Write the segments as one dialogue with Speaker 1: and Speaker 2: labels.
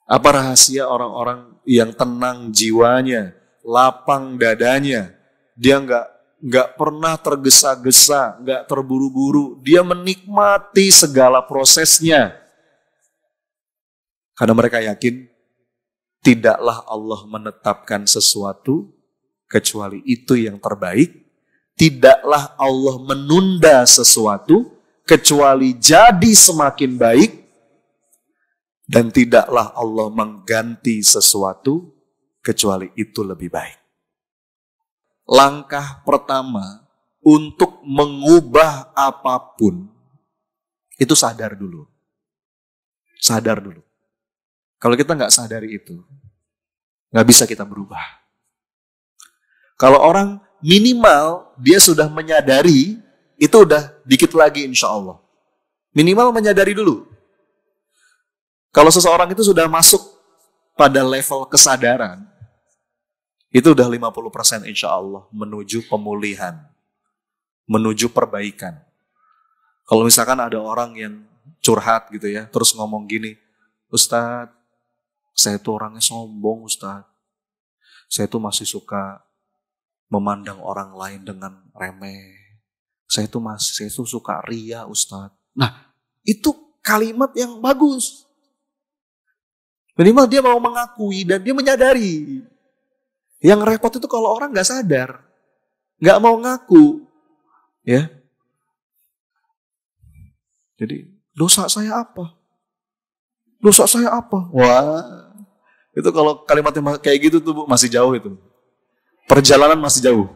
Speaker 1: Apa rahasia orang-orang yang tenang jiwanya, lapang dadanya, dia nggak pernah tergesa-gesa, nggak terburu-buru, dia menikmati segala prosesnya. Karena mereka yakin tidaklah Allah menetapkan sesuatu kecuali itu yang terbaik. Tidaklah Allah menunda sesuatu kecuali jadi semakin baik. Dan tidaklah Allah mengganti sesuatu kecuali itu lebih baik. Langkah pertama untuk mengubah apapun itu sadar dulu. Sadar dulu. Kalau kita nggak sadari itu, nggak bisa kita berubah. Kalau orang minimal dia sudah menyadari, itu udah dikit lagi insya Allah. Minimal menyadari dulu. Kalau seseorang itu sudah masuk pada level kesadaran, itu udah 50% insya Allah menuju pemulihan, menuju perbaikan. Kalau misalkan ada orang yang curhat gitu ya, terus ngomong gini, Ustadz, saya itu orangnya sombong Ustadz. Saya itu masih suka memandang orang lain dengan remeh. Saya itu suka ria Ustadz. Nah, itu kalimat yang bagus. Minimal dia mau mengakui dan dia menyadari. Yang repot itu kalau orang gak sadar. Gak mau ngaku. Ya. Jadi, dosa saya apa? Dosa saya apa? Wah, itu kalau kalimatnya kayak gitu tuh Bu, masih jauh itu. Perjalanan masih jauh.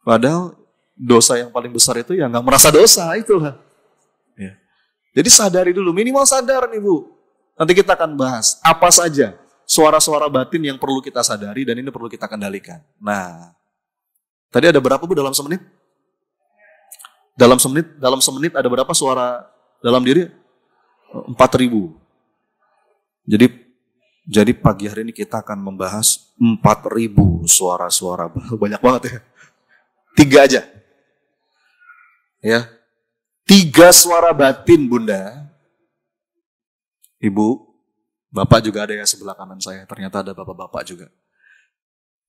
Speaker 1: Padahal dosa yang paling besar itu ya gak merasa dosa, itulah. Ya. Jadi sadari dulu, minimal sadar nih Bu. Nanti kita akan bahas apa saja suara-suara batin yang perlu kita sadari dan ini perlu kita kendalikan. Nah, tadi ada berapa Bu dalam semenit? Dalam semenit ada berapa suara dalam diri? 4.000. Jadi pagi hari ini kita akan membahas 4.000 suara-suara. Banyak banget ya. 3 aja. Ya. 3 suara batin Bunda. Ibu, Bapak juga ada ya sebelah kanan saya. Ternyata ada Bapak-bapak juga.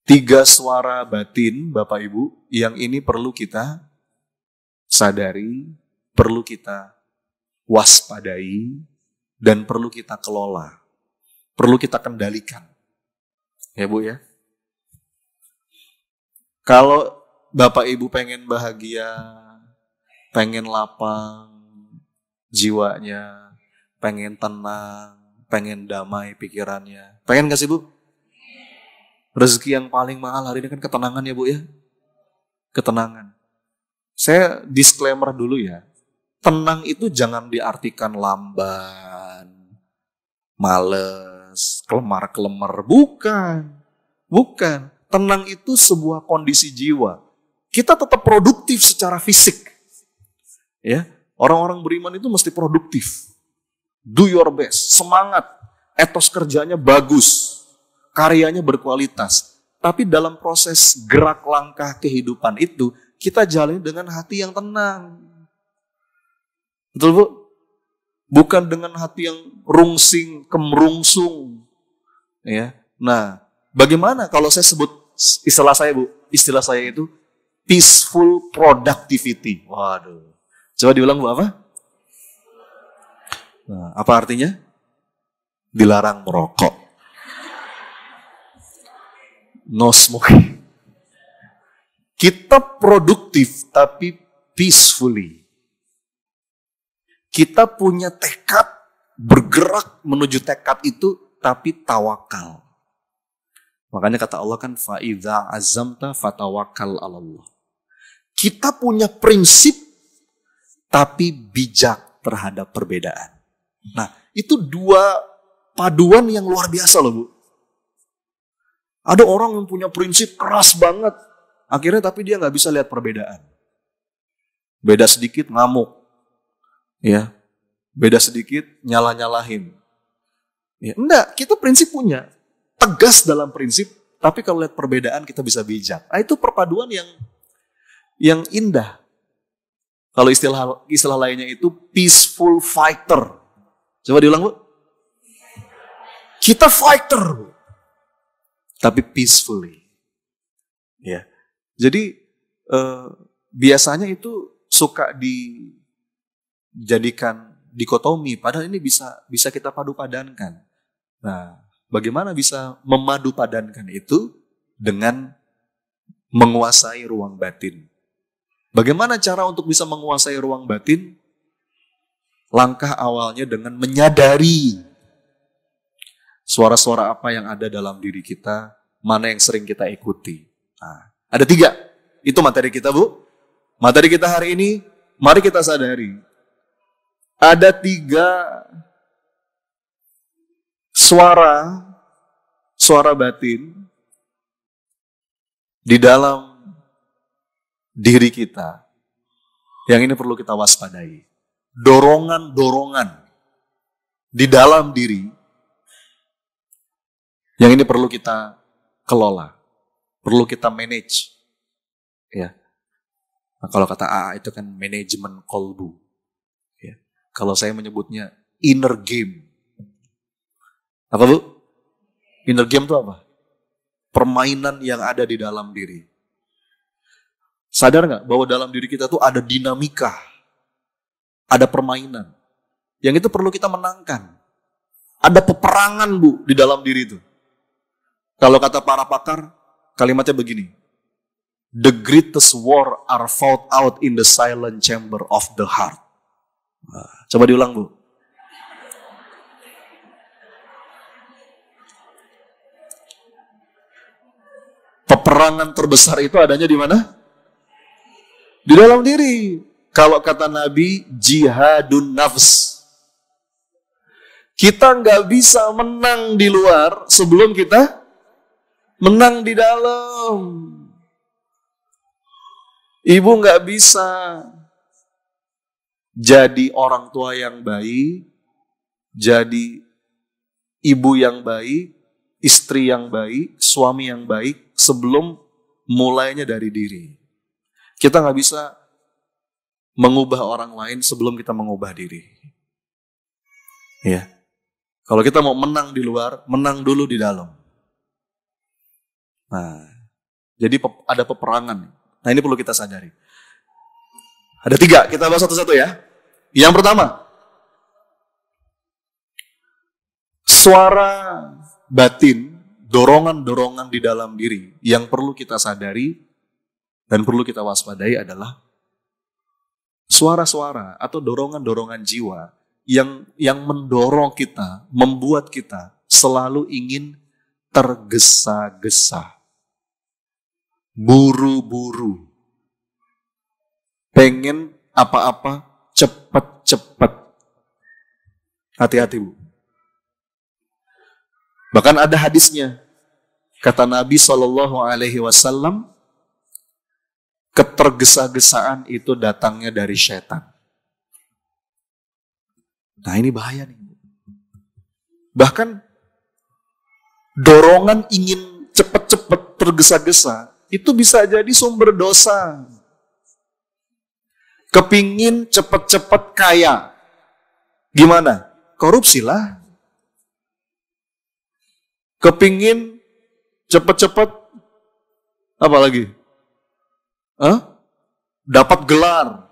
Speaker 1: 3 suara batin Bapak Ibu yang ini perlu kita sadari, perlu kita waspadai, dan perlu kita kelola. Perlu kita kendalikan. Ya Bu ya. Kalau Bapak Ibu pengen bahagia, pengen lapang jiwanya, pengen tenang, pengen damai pikirannya. Pengen gak sih Bu? Rezeki yang paling mahal hari ini kan ketenangan ya Bu ya. Ketenangan. Saya disclaimer dulu ya. Tenang itu jangan diartikan lamban, males, kelemar-kelemar. Bukan. Tenang itu sebuah kondisi jiwa. Kita tetap produktif secara fisik. Ya, orang-orang beriman itu mesti produktif. Do your best, semangat, etos kerjanya bagus, karyanya berkualitas. Tapi dalam proses gerak langkah kehidupan itu, kita jalani dengan hati yang tenang. Betul Bu? Bukan dengan hati yang rungsing, kemerungsung. Ya. Nah, bagaimana kalau saya sebut istilah saya Bu? Istilah saya itu peaceful productivity. Waduh. Coba diulang Bu apa? Nah, apa artinya? Dilarang merokok. No smoking. Kita produktif tapi peacefully. Kita punya tekad bergerak menuju tekad itu tapi tawakal. Makanya kata Allah kan fa'idza azamta fatawakkal 'alallah. Kita punya prinsip tapi bijak terhadap perbedaan. Nah, itu 2 paduan yang luar biasa loh Bu. Ada orang yang punya prinsip keras banget. Akhirnya tapi dia gak bisa lihat perbedaan. Beda sedikit ngamuk. Ya, beda sedikit nyalah-nyalahin. Ya, enggak, kita prinsip punya. Tegas dalam prinsip, tapi kalau lihat perbedaan kita bisa bijak. Nah, itu perpaduan yang indah. Kalau istilah lainnya itu peaceful fighter. Coba diulang, Bu. Kita fighter, Bu. Tapi peacefully. Ya. Jadi biasanya itu suka dijadikan dikotomi, padahal ini bisa kita padu padankan. Nah, bagaimana bisa memadu padankan itu dengan menguasai ruang batin? Bagaimana cara untuk bisa menguasai ruang batin? Langkah awalnya dengan menyadari suara-suara apa yang ada dalam diri kita, mana yang sering kita ikuti. Nah, ada 3. Itu materi kita, Bu. Materi kita hari ini, mari kita sadari. Ada 3 suara batin di dalam diri kita yang ini perlu kita waspadai. Dorongan-dorongan di dalam diri yang ini perlu kita kelola, perlu kita manage. Ya. Nah, kalau kata AA itu kan manajemen kolbu. Ya. Kalau saya menyebutnya inner game. Apa, Bu? Inner game itu apa? Permainan yang ada di dalam diri. Sadar nggak bahwa dalam diri kita tuh ada dinamika, ada permainan. Yang itu perlu kita menangkan. Ada peperangan, Bu, di dalam diri itu. Kalau kata para pakar, kalimatnya begini. The greatest war are fought out in the silent chamber of the heart. Nah, coba diulang, Bu. Peperangan terbesar itu adanya di mana? Di dalam diri. Kalau kata Nabi, jihadun nafs. Kita nggak bisa menang di luar sebelum kita menang di dalam. Ibu nggak bisa jadi orang tua yang baik, jadi ibu yang baik, istri yang baik, suami yang baik sebelum mulainya dari diri. Kita nggak bisa mengubah orang lain sebelum kita mengubah diri. Ya. Kalau kita mau menang di luar, menang dulu di dalam. Nah, jadi ada peperangan. Nah, ini perlu kita sadari. Ada 3, kita bahas satu-satu ya. Yang pertama, suara batin, dorongan-dorongan di dalam diri yang perlu kita sadari dan perlu kita waspadai adalah suara-suara atau dorongan-dorongan jiwa yang mendorong kita, membuat kita selalu ingin tergesa-gesa, buru-buru, pengen apa-apa cepat-cepat. Hati-hati, Bu. Bahkan ada hadisnya, kata Nabi SAW, ketergesa-gesaan itu datangnya dari setan. Nah, ini bahaya nih. Bahkan dorongan ingin cepat-cepat tergesa-gesa itu bisa jadi sumber dosa. Kepingin cepat-cepat kaya. Gimana? Korupsilah. Kepingin cepat-cepat apa lagi? Dapat gelar,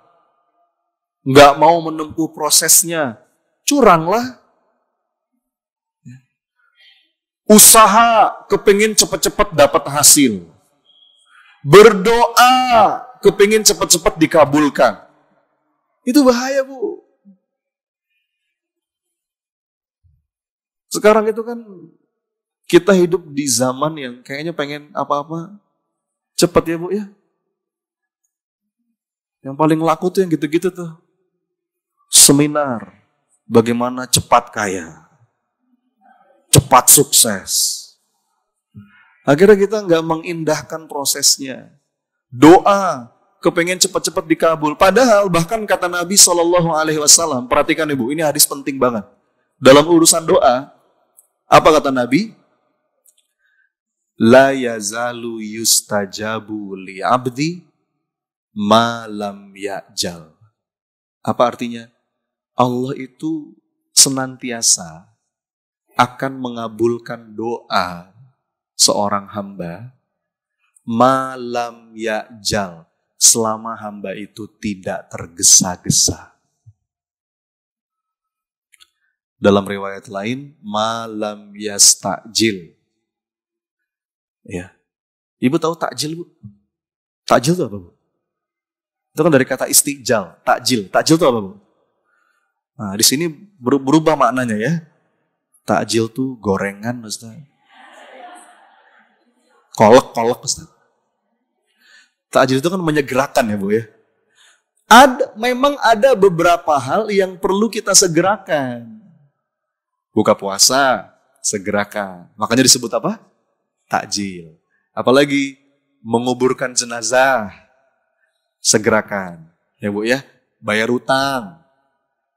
Speaker 1: nggak mau menempuh prosesnya, curanglah. Usaha, kepingin cepat-cepat dapat hasil. Berdoa, kepingin cepat-cepat dikabulkan. Itu bahaya, Bu. Sekarang itu kan kita hidup di zaman yang kayaknya pengen apa-apa cepat ya, Bu ya. Yang paling laku tuh yang gitu-gitu tuh. Seminar. Bagaimana cepat kaya. Cepat sukses. Akhirnya kita nggak mengindahkan prosesnya. Doa. Kepengen cepat-cepat dikabul. Padahal bahkan kata Nabi SAW. Perhatikan Ibu, ini hadis penting banget. Dalam urusan doa. Apa kata Nabi? La yazalu yustajabu li abdi malam ya'jal. Apa artinya? Allah itu senantiasa akan mengabulkan doa seorang hamba malam ya'jal, selama hamba itu tidak tergesa-gesa. Dalam riwayat lain, malam yastajil. Ya. Ibu tahu takjil, Bu? Takjil itu apa, Bu? Itu kan dari kata istijal, takjil. Takjil itu apa, Bu? Nah, di sini berubah maknanya ya. Takjil tuh gorengan, Ustaz. Kolek, Ustaz. Takjil itu kan menyegerakan ya, Bu ya. Memang ada beberapa hal yang perlu kita segerakan. Buka puasa, segerakan. Makanya disebut apa? Takjil. Apalagi menguburkan jenazah, segerakan. Ya, Bu ya. Bayar utang,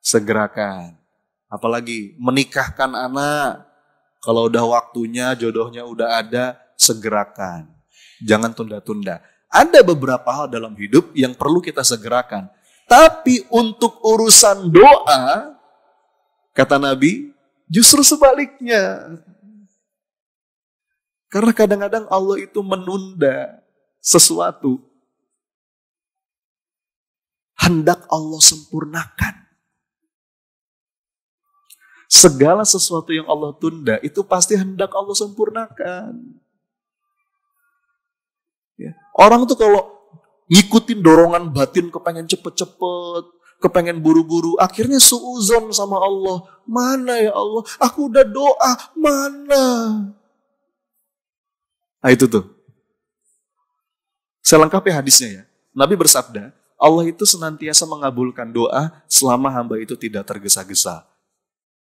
Speaker 1: segerakan. Apalagi menikahkan anak, kalau udah waktunya, jodohnya udah ada, segerakan. Jangan tunda-tunda. Ada beberapa hal dalam hidup yang perlu kita segerakan. Tapi untuk urusan doa, kata Nabi, justru sebaliknya. Karena kadang-kadang Allah itu menunda sesuatu. Hendak Allah sempurnakan. Segala sesuatu yang Allah tunda, itu pasti hendak Allah sempurnakan. Ya. Orang tuh kalau ngikutin dorongan batin, kepengen cepet-cepet, kepengen buru-buru, akhirnya suuzon sama Allah. Mana ya Allah? Aku udah doa, mana? Nah itu tuh. Saya lengkapi hadisnya ya. Nabi bersabda, Allah itu senantiasa mengabulkan doa selama hamba itu tidak tergesa-gesa.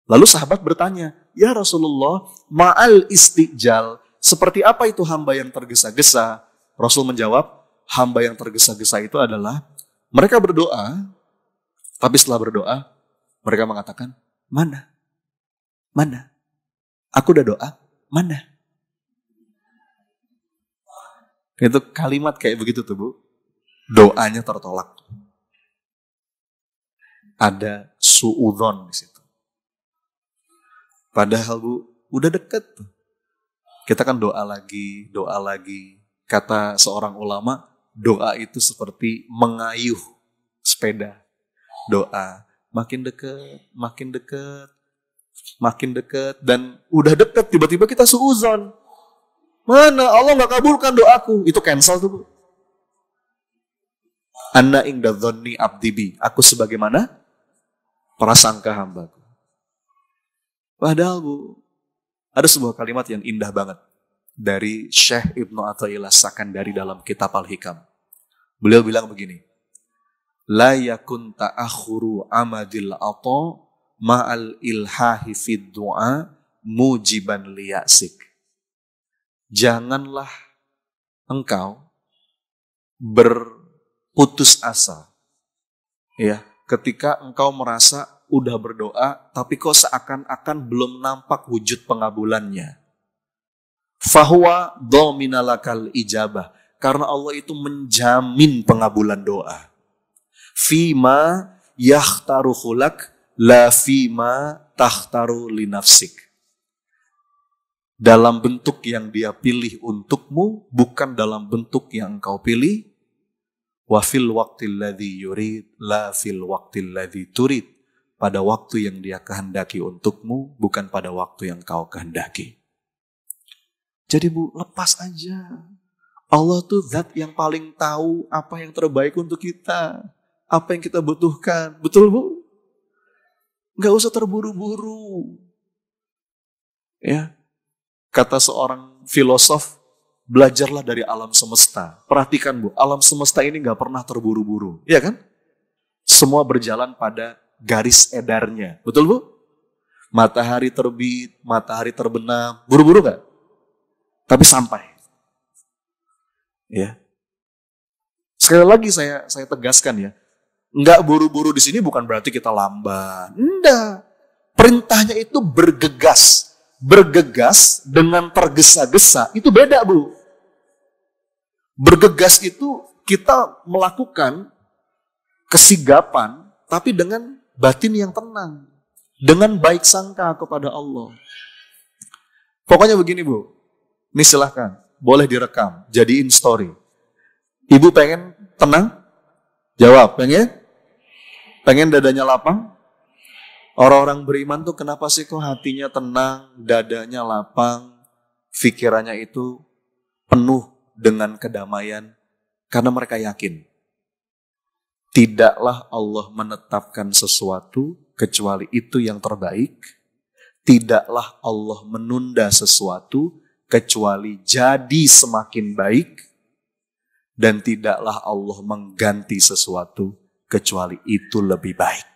Speaker 1: Lalu sahabat bertanya, ya Rasulullah, ma'al istijal, seperti apa itu hamba yang tergesa-gesa? Rasul menjawab, hamba yang tergesa-gesa itu adalah mereka berdoa, tapi setelah berdoa, mereka mengatakan, mana? Mana? Aku udah doa, mana? Itu kalimat kayak begitu tuh, Bu. Doanya tertolak. Ada suudzon di situ. Padahal, Bu, udah deket tuh. Kita kan doa lagi, doa lagi. Kata seorang ulama, doa itu seperti mengayuh sepeda. Doa makin dekat, makin dekat, makin dekat. Dan udah dekat, tiba-tiba kita suuzon. Mana Allah gak kabulkan doaku. Itu cancel tuh, Bu. Anna inda dhonni abdibi. Aku sebagaimana prasangka hambaku. Padahal, Bu, ada sebuah kalimat yang indah banget dari Syekh Ibnu Athaillah Sakandari dalam kitab Al-Hikam. Beliau bilang begini, la yakun ta'akhuru amadil ata ma'al ilhahi fid du'a mujiban liyasik. Janganlah engkau berputus asa ya ketika engkau merasa udah berdoa, tapi kok seakan-akan belum nampak wujud pengabulannya. Fahuwa dominalakal ijabah. Karena Allah itu menjamin pengabulan doa. Fima yakhtaru khulak, la fima takhtaru linafsik. Dalam bentuk yang dia pilih untukmu, bukan dalam bentuk yang engkau pilih. Wa fil waqtil ladzi yurid, la fil waqtil ladzi turid. Pada waktu yang dia kehendaki untukmu, bukan pada waktu yang kau kehendaki. Jadi, Bu, lepas aja. Allah tuh zat yang paling tahu apa yang terbaik untuk kita. Apa yang kita butuhkan. Betul, Bu? Gak usah terburu-buru. Ya. Kata seorang filosof, belajarlah dari alam semesta. Perhatikan, Bu, alam semesta ini gak pernah terburu-buru. Iya kan? Semua berjalan pada garis edarnya. Betul, Bu? Matahari terbit, matahari terbenam. Buru-buru gak? Tapi sampai. Ya. Sekali lagi saya tegaskan ya. Enggak buru-buru di sini bukan berarti kita lamban. Enggak. Perintahnya itu bergegas. Bergegas dengan tergesa-gesa. Itu beda, Bu. Bergegas itu kita melakukan kesigapan, tapi dengan batin yang tenang. dengan baik sangka kepada Allah. Pokoknya begini Bu, ini silahkan, boleh direkam, jadiin story. Ibu pengen tenang? Jawab, pengen? Pengen dadanya lapang? Orang-orang beriman tuh kenapa sih kok hatinya tenang, dadanya lapang, pikirannya itu penuh dengan kedamaian? Karena mereka yakin, tidaklah Allah menetapkan sesuatu kecuali itu yang terbaik. Tidaklah Allah menunda sesuatu kecuali jadi semakin baik. Dan tidaklah Allah mengganti sesuatu kecuali itu lebih baik.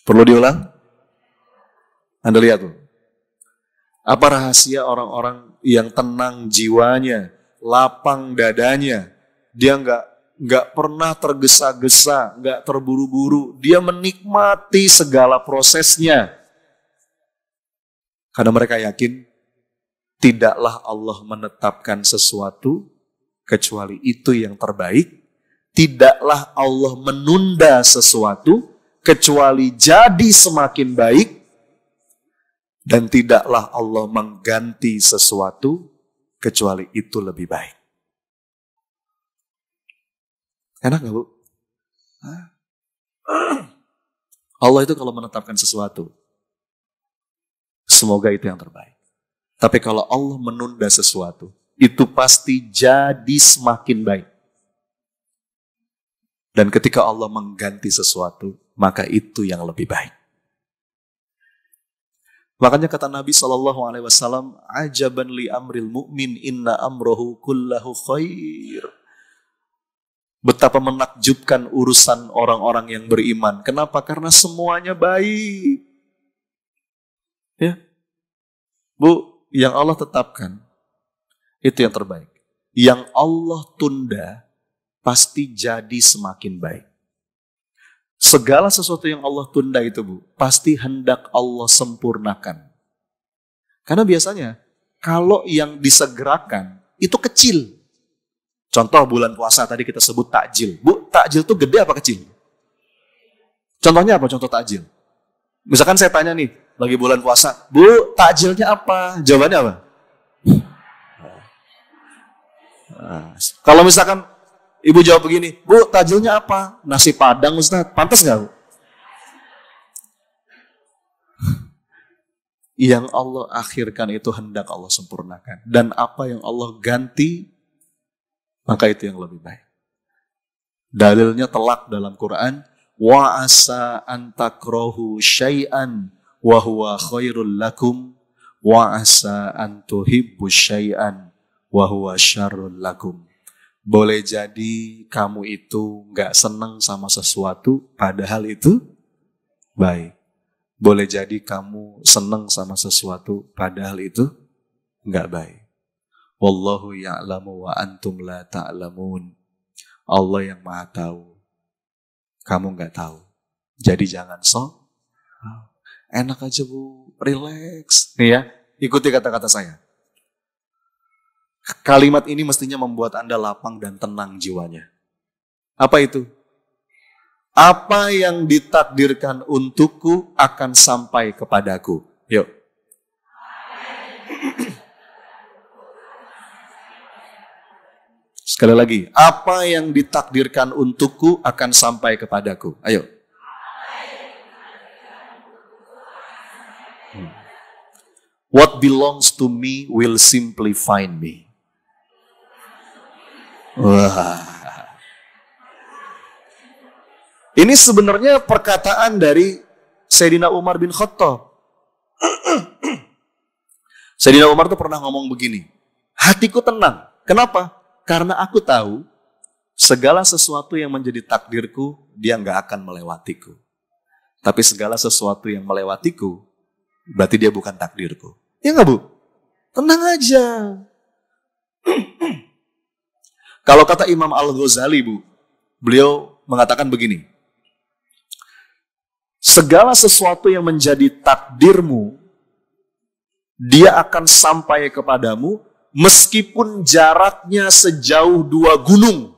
Speaker 1: Perlu diulang? Anda lihat tuh. Apa rahasia orang-orang yang tenang jiwanya, lapang dadanya, dia nggak pernah tergesa-gesa, nggak terburu-buru, dia menikmati segala prosesnya. Karena mereka yakin, tidaklah Allah menetapkan sesuatu kecuali itu yang terbaik. Tidaklah Allah menunda sesuatu kecuali jadi semakin baik. Dan tidaklah Allah mengganti sesuatu kecuali itu lebih baik. Enak gak Bu? Allah itu kalau menetapkan sesuatu, semoga itu yang terbaik. Tapi kalau Allah menunda sesuatu, itu pasti jadi semakin baik. Dan ketika Allah mengganti sesuatu, maka itu yang lebih baik. Makanya kata Nabi SAW, ajaban li amril mu'min inna amrohu kullahu khair. Betapa menakjubkan urusan orang-orang yang beriman. Kenapa? Karena semuanya baik. Ya, Bu, yang Allah tetapkan, itu yang terbaik. Yang Allah tunda, pasti jadi semakin baik. Segala sesuatu yang Allah tunda itu Bu, pasti hendak Allah sempurnakan. Karena biasanya, kalau yang disegerakan, itu kecil. Contoh bulan puasa tadi kita sebut takjil. Bu, takjil itu gede apa kecil? Contohnya apa contoh takjil? Misalkan saya tanya nih, lagi bulan puasa, Bu, takjilnya apa? Jawabannya apa? Kalau misalkan Ibu jawab begini, Bu, takjilnya apa? Nasi Padang Ustaz, pantas nggak Bu? Yang Allah akhirkan itu hendak Allah sempurnakan. Dan apa yang Allah ganti, maka itu yang lebih baik. Dalilnya telak dalam Quran, wa asa an takrahu syai'an wa huwa khairul lakum wa asa an tuhibbu syai'an wa huwa syarrul lakum. Boleh jadi kamu itu gak senang sama sesuatu, padahal itu baik. Boleh jadi kamu senang sama sesuatu, padahal itu gak baik. Wallahu ya'lamu wa antum la ta'lamun. Allah yang maha tahu, kamu gak tahu. Jadi jangan sok. Enak aja Bu, relax. Nih ya, ikuti kata-kata saya. Kalimat ini mestinya membuat Anda lapang dan tenang jiwanya. Apa itu? Apa yang ditakdirkan untukku akan sampai kepadaku. Yuk. Sekali lagi. Apa yang ditakdirkan untukku akan sampai kepadaku. Ayo. What belongs to me will simply find me. Wah. Ini sebenarnya perkataan dari Sayyidina Umar bin Khattab. Sayyidina Umar tuh pernah ngomong begini, hatiku tenang. Kenapa? Karena aku tahu segala sesuatu yang menjadi takdirku, dia nggak akan melewatiku. Tapi segala sesuatu yang melewatiku, berarti dia bukan takdirku. Ya nggak Bu? Tenang aja. Kalau kata Imam Al-Ghazali Bu, beliau mengatakan begini, segala sesuatu yang menjadi takdirmu, dia akan sampai kepadamu meskipun jaraknya sejauh 2 gunung.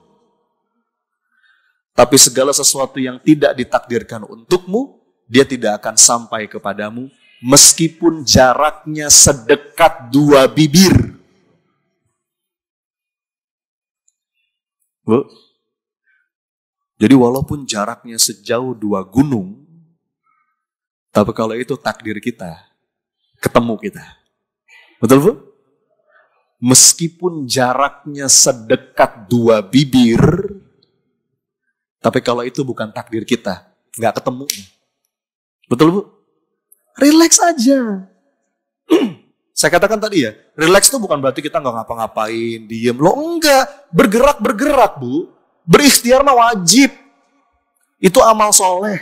Speaker 1: Tapi segala sesuatu yang tidak ditakdirkan untukmu, dia tidak akan sampai kepadamu, meskipun jaraknya sedekat 2 bibir. Bu, jadi walaupun jaraknya sejauh 2 gunung, tapi kalau itu takdir kita, ketemu kita. Betul, Bu? Meskipun jaraknya sedekat 2 bibir, tapi kalau itu bukan takdir kita, nggak ketemu. Betul, Bu? Relax aja. Saya katakan tadi ya, relax itu bukan berarti kita nggak ngapa-ngapain, diem. Loh enggak, bergerak, Bu. Berikhtiar mah wajib. Itu amal soleh.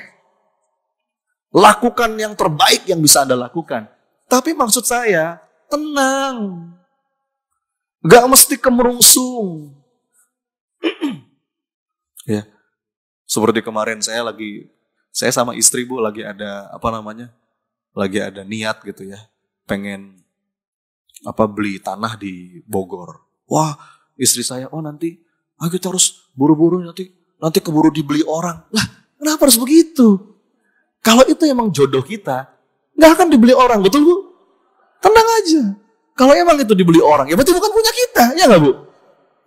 Speaker 1: Lakukan yang terbaik yang bisa Anda lakukan. Tapi maksud saya, tenang. Gak mesti kemerungsung. Ya, seperti kemarin saya sama istri, Bu, lagi ada lagi ada niat gitu ya, pengen beli tanah di Bogor. Wah, istri saya, nanti kita harus buru-buru, nanti keburu dibeli orang. Lah, kenapa harus begitu? Kalau itu emang jodoh kita, nggak akan dibeli orang, betul, Bu? Tenang aja. Kalau emang itu dibeli orang, ya berarti bukan punya kita, ya nggak, Bu?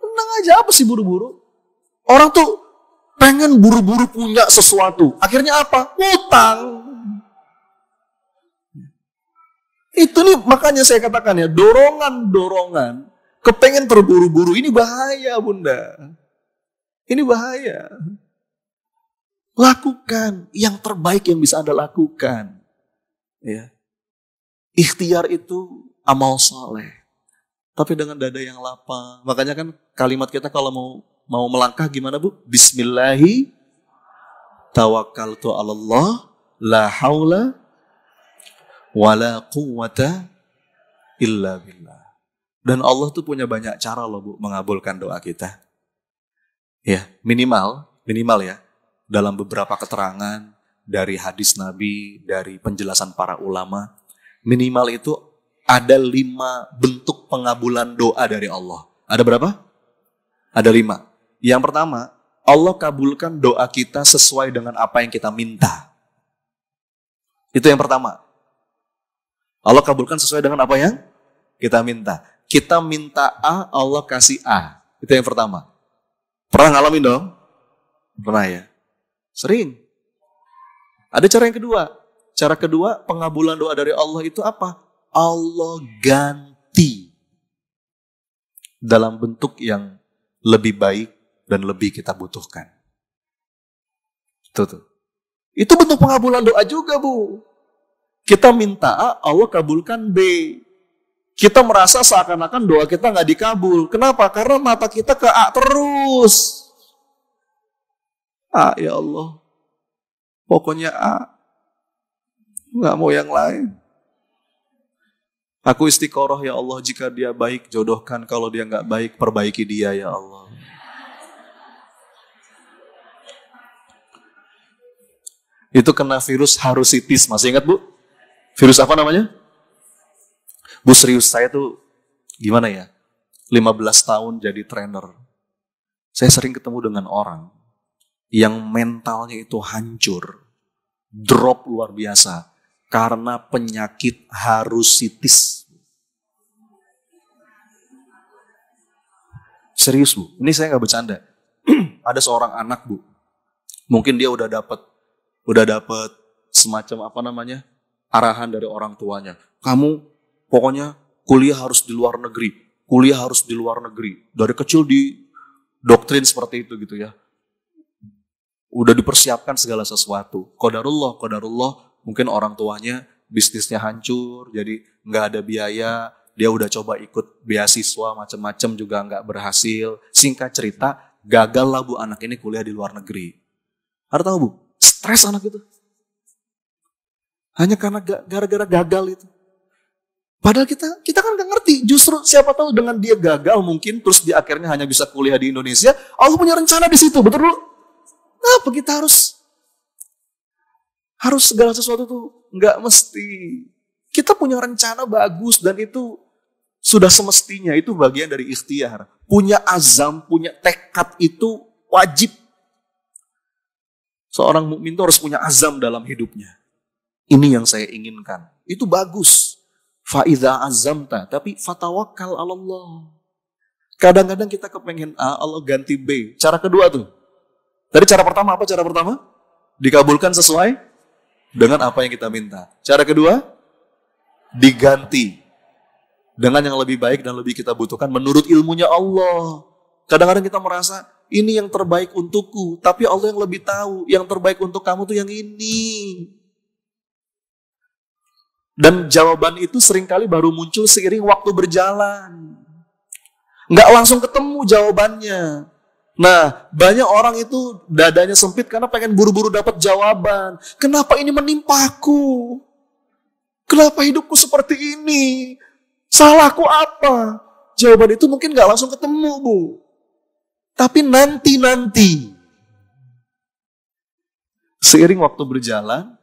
Speaker 1: Tenang aja, apa sih buru-buru? Orang tuh pengen buru-buru punya sesuatu. Akhirnya apa? Utang. Itu nih makanya saya katakan ya, dorongan kepengen terburu-buru ini bahaya, Bunda. Ini bahaya. Lakukan yang terbaik yang bisa Anda lakukan. Ya. Ikhtiar itu amal soleh. Tapi dengan dada yang lapang. Makanya kan kalimat kita kalau mau melangkah gimana, Bu? Bismillahi tawakkaltu 'alallah la haula wala quwwata illa billah. Dan Allah tuh punya banyak cara loh, Bu, mengabulkan doa kita. Ya, minimal ya. Dalam beberapa keterangan dari hadis Nabi, dari penjelasan para ulama, minimal itu ada 5 bentuk pengabulan doa dari Allah. Ada berapa? Ada 5. Yang pertama, Allah kabulkan doa kita sesuai dengan apa yang kita minta. Itu yang pertama. Allah kabulkan sesuai dengan apa yang kita minta. Kita minta A, Allah kasih A. Itu yang pertama. Pernah ngalamin dong? Pernah ya? Sering. Ada cara yang kedua. Cara kedua, pengabulan doa dari Allah itu apa? Allah ganti dalam bentuk yang lebih baik dan lebih kita butuhkan. Itu bentuk pengabulan doa juga, Bu. Kita minta A, Allah kabulkan B. Kita merasa seakan-akan doa kita nggak dikabul. Kenapa? Karena mata kita ke A terus. A, ya Allah. Pokoknya A. Nggak mau yang lain. Aku istiqoroh, ya Allah. Jika dia baik, jodohkan. Kalau dia nggak baik, perbaiki dia, ya Allah. Itu kena virus harusitis. Masih ingat, Bu? Virus apa namanya? Bu, serius, saya tuh gimana ya? 15 tahun jadi trainer. Saya sering ketemu dengan orang yang mentalnya itu hancur, drop luar biasa karena penyakit harusitis. Serius, Bu, ini saya nggak bercanda. Ada seorang anak, Bu, mungkin dia udah dapat semacam arahan dari orang tuanya. Kamu pokoknya kuliah harus di luar negeri, Dari kecil di doktrin seperti itu gitu ya. Udah dipersiapkan segala sesuatu. Qadarullah, mungkin orang tuanya bisnisnya hancur, jadi nggak ada biaya. Dia udah coba ikut beasiswa macam-macam juga nggak berhasil. Singkat cerita, gagal lah, Bu, anak ini kuliah di luar negeri. Ada tahu, Bu? Stres anak itu. Hanya karena gara-gara gagal itu. Padahal kita kan nggak ngerti. Justru siapa tahu dengan dia gagal mungkin, terus dia akhirnya hanya bisa kuliah di Indonesia. Allah punya rencana di situ, betul, Bu? Kenapa kita harus segala sesuatu tuh nggak mesti. Kita punya rencana bagus dan itu sudah semestinya, itu bagian dari ikhtiar. Punya azam, punya tekad itu wajib. Seorang mukmin itu harus punya azam dalam hidupnya. Ini yang saya inginkan. Itu bagus. Fa'idha azamta. Tapi fatawakkal ala Allah. Kadang-kadang kita kepengen A, Allah ganti B. Cara kedua tuh. Tadi cara pertama apa? Cara pertama? Dikabulkan sesuai dengan apa yang kita minta. Cara kedua? Diganti dengan yang lebih baik dan lebih kita butuhkan menurut ilmunya Allah. Kadang-kadang kita merasa ini yang terbaik untukku, tapi Allah yang lebih tahu yang terbaik untuk kamu tuh yang ini. Dan jawaban itu seringkali baru muncul seiring waktu berjalan. Nggak langsung ketemu jawabannya. Nah, banyak orang itu dadanya sempit karena pengen buru-buru dapat jawaban. Kenapa ini menimpaku? Kenapa hidupku seperti ini? Salahku apa? Jawaban itu mungkin gak langsung ketemu, Bu. Tapi nanti. Seiring waktu berjalan,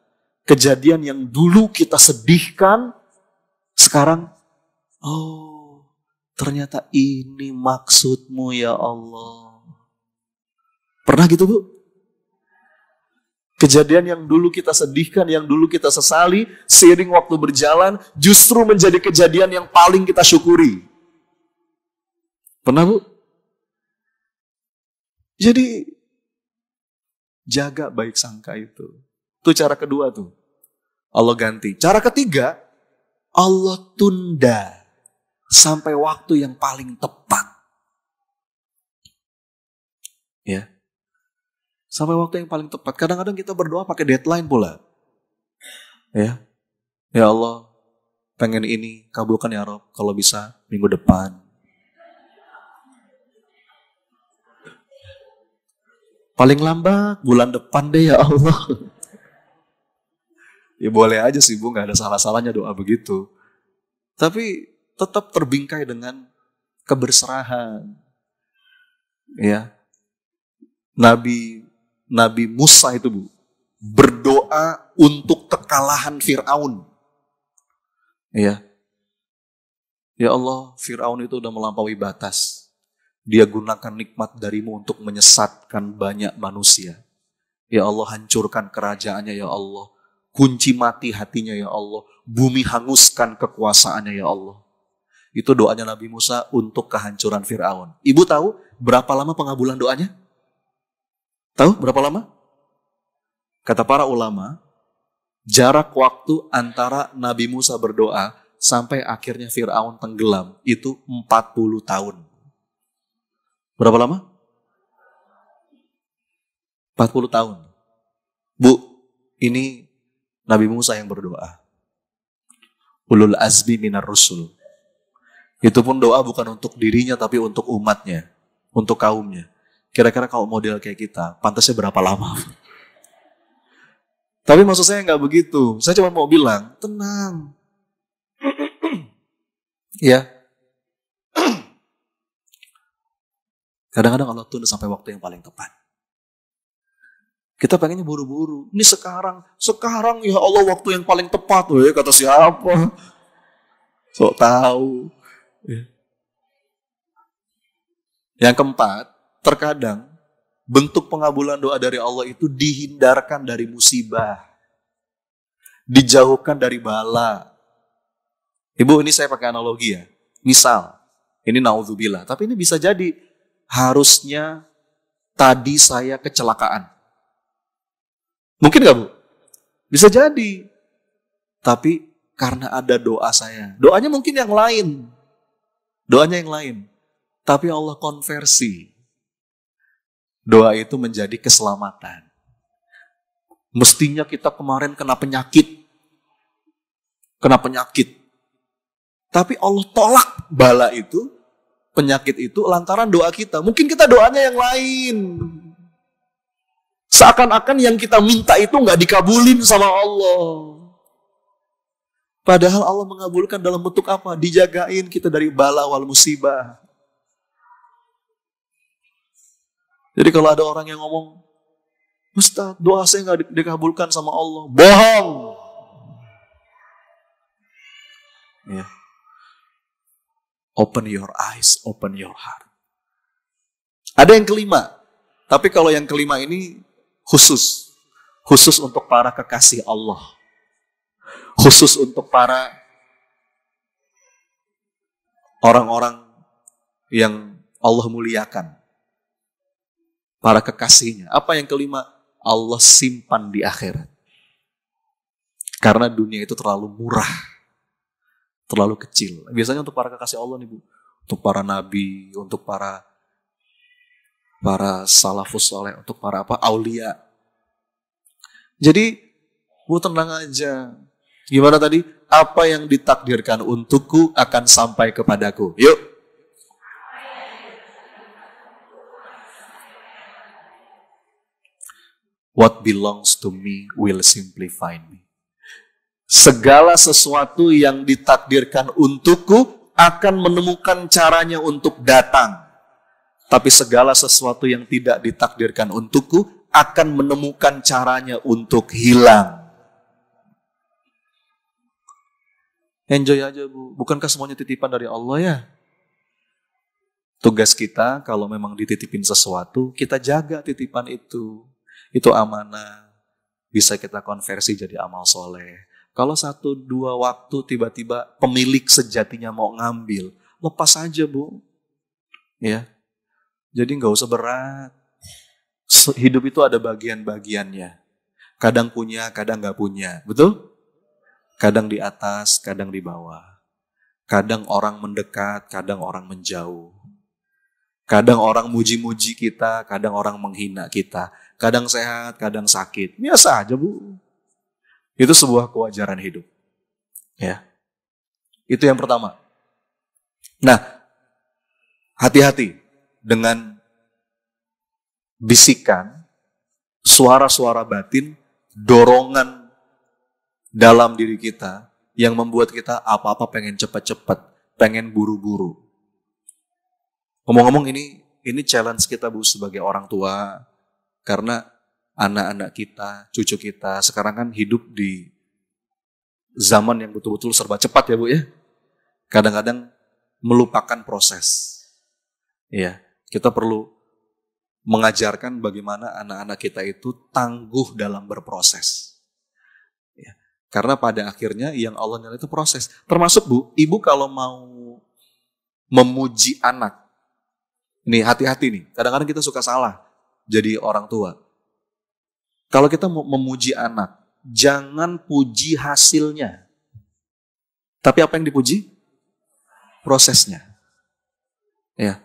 Speaker 1: kejadian yang dulu kita sedihkan, sekarang, oh, ternyata ini maksudmu ya Allah. Pernah gitu, Bu? Kejadian yang dulu kita sedihkan, yang dulu kita sesali, seiring waktu berjalan, justru menjadi kejadian yang paling kita syukuri. Pernah, Bu? Jadi, jaga baik sangka itu. Itu cara kedua tuh. Allah ganti. Cara ketiga, Allah tunda sampai waktu yang paling tepat. Ya. Sampai waktu yang paling tepat. Kadang-kadang kita berdoa pakai deadline pula. Ya Allah, pengen ini, kabulkan ya Rob. Kalau bisa, minggu depan. Paling lambat, bulan depan deh ya Allah. Ya boleh aja sih Bu, gak ada salah-salahnya doa begitu. Tapi tetap terbingkai dengan keberserahan. Ya, Nabi Musa itu Bu, berdoa untuk kekalahan Fir'aun. Ya Allah, Fir'aun itu udah melampaui batas. Dia gunakan nikmat darimu untuk menyesatkan banyak manusia. Ya Allah, hancurkan kerajaannya ya Allah. Kunci mati hatinya ya Allah. Bumi hanguskan kekuasaannya ya Allah. Itu doanya Nabi Musa untuk kehancuran Fir'aun. Ibu tahu berapa lama pengabulan doanya? Tahu berapa lama? Kata para ulama, jarak waktu antara Nabi Musa berdoa sampai akhirnya Fir'aun tenggelam itu 40 tahun. Berapa lama? 40 tahun. Bu, ini Nabi Musa yang berdoa. Ulul azmi minar rusul. Itu pun doa bukan untuk dirinya tapi untuk umatnya, untuk kaumnya. Kira-kira kalau model kayak kita, pantasnya berapa lama? Tapi maksud saya nggak begitu. Saya cuma mau bilang, tenang. Ya. Kadang-kadang Allah tunda sampai waktu yang paling tepat. Kita pengennya buru-buru. Ini sekarang ya Allah waktu yang paling tepat. Kata siapa? Sok tahu. Yang keempat, terkadang bentuk pengabulan doa dari Allah itu dihindarkan dari musibah. Dijauhkan dari bala. Ibu, ini saya pakai analogi ya. Misal, ini naudzubillah. Tapi ini bisa jadi harusnya tadi saya kecelakaan. Mungkin gak Bu? Bisa jadi. Tapi karena ada doa saya. Doanya mungkin yang lain. Doanya yang lain. Tapi Allah konversi. Doa itu menjadi keselamatan. Mestinya kita kemarin kena penyakit. Tapi Allah tolak bala itu, penyakit itu lantaran doa kita. Mungkin kita doanya yang lain. Seakan-akan yang kita minta itu gak dikabulin sama Allah. Padahal Allah mengabulkan dalam bentuk apa? Dijagain kita dari bala wal musibah. Jadi kalau ada orang yang ngomong, Ustaz, doa saya gak dikabulkan sama Allah. Bohong. Ya. Open your eyes, open your heart. Ada yang kelima. Tapi kalau yang kelima ini khusus. Khusus untuk para kekasih Allah. Khusus untuk para orang-orang yang Allah muliakan. Para kekasihnya. Apa yang kelima? Allah simpan di akhirat. Karena dunia itu terlalu murah. Terlalu kecil. Biasanya untuk para kekasih Allah nih Bu. Untuk para nabi, untuk para salafus soleh, untuk para aulia. Jadi, Bu tenang aja. Gimana tadi? Apa yang ditakdirkan untukku akan sampai kepadaku. Yuk. What belongs to me will simply find me. Segala sesuatu yang ditakdirkan untukku akan menemukan caranya untuk datang. Tapi segala sesuatu yang tidak ditakdirkan untukku akan menemukan caranya untuk hilang. Enjoy aja Bu. Bukankah semuanya titipan dari Allah ya? Tugas kita kalau memang dititipin sesuatu, kita jaga titipan itu. Itu amanah, bisa kita konversi jadi amal soleh. Kalau 1-2 waktu tiba-tiba pemilik sejatinya mau ngambil, lepas aja Bu. Ya, jadi nggak usah berat. Hidup itu ada bagian-bagiannya. Kadang punya, kadang nggak punya, betul? Kadang di atas, kadang di bawah. Kadang orang mendekat, kadang orang menjauh. Kadang orang muji-muji kita, kadang orang menghina kita. Kadang sehat, kadang sakit. Biasa aja Bu. Itu sebuah kewajaran hidup. Ya. Itu yang pertama. Nah, hati-hati dengan bisikan, suara-suara batin, dorongan dalam diri kita yang membuat kita apa-apa pengen cepat-cepat, pengen buru-buru. Ngomong-ngomong ini challenge kita Bu sebagai orang tua. Karena anak-anak kita, cucu kita sekarang kan hidup di zaman yang betul-betul serba cepat ya Bu ya. Kadang-kadang melupakan proses. Ya, kita perlu mengajarkan bagaimana anak-anak kita itu tangguh dalam berproses. Ya, karena pada akhirnya yang Allah nilai itu proses. Termasuk Bu, ibu kalau mau memuji anak, ini hati-hati nih, kadang-kadang kita suka salah. Jadi orang tua. Kalau kita mau memuji anak, jangan puji hasilnya. Tapi apa yang dipuji? Prosesnya. Ya.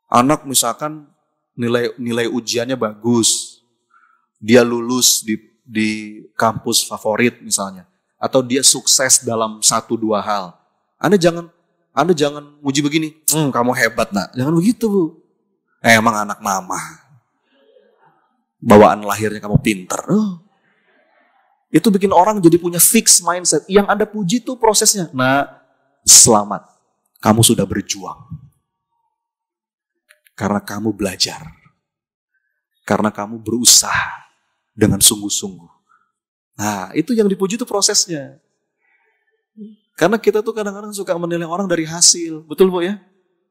Speaker 1: Anak misalkan nilai ujiannya bagus. Dia lulus di kampus favorit misalnya. Atau dia sukses dalam 1-2 hal. Anda jangan muji begini. Kamu hebat nak. Jangan begitu Bu. Emang anak mama. Bawaan lahirnya kamu pinter. Itu bikin orang jadi punya fixed mindset. Yang Anda puji itu prosesnya. Nah, selamat. Kamu sudah berjuang. Karena kamu belajar. Karena kamu berusaha dengan sungguh-sungguh. Nah, itu yang dipuji itu prosesnya. Karena kita tuh kadang-kadang suka menilai orang dari hasil. Betul Bu ya?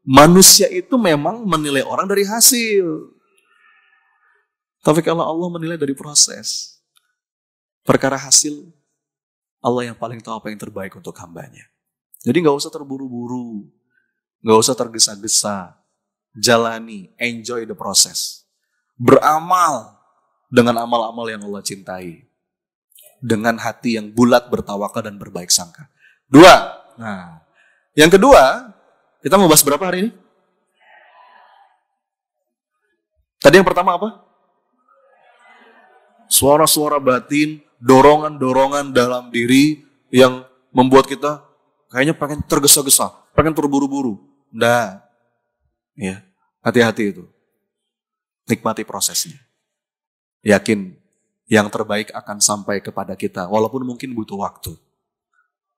Speaker 1: Manusia itu memang menilai orang dari hasil. Tapi kalau Allah menilai dari proses, perkara hasil, Allah yang paling tahu apa yang terbaik untuk hambanya. Jadi gak usah terburu-buru, gak usah tergesa-gesa, jalani, enjoy the process. Beramal dengan amal-amal yang Allah cintai. Dengan hati yang bulat, bertawakal, dan berbaik sangka. 2. Nah, yang kedua, kita mau bahas berapa hari ini? Tadi yang pertama apa? Suara-suara batin, dorongan-dorongan dalam diri yang membuat kita kayaknya pengen tergesa-gesa, pengen terburu-buru. Nggak. Ya, hati-hati itu. Nikmati prosesnya. Yakin yang terbaik akan sampai kepada kita, walaupun mungkin butuh waktu.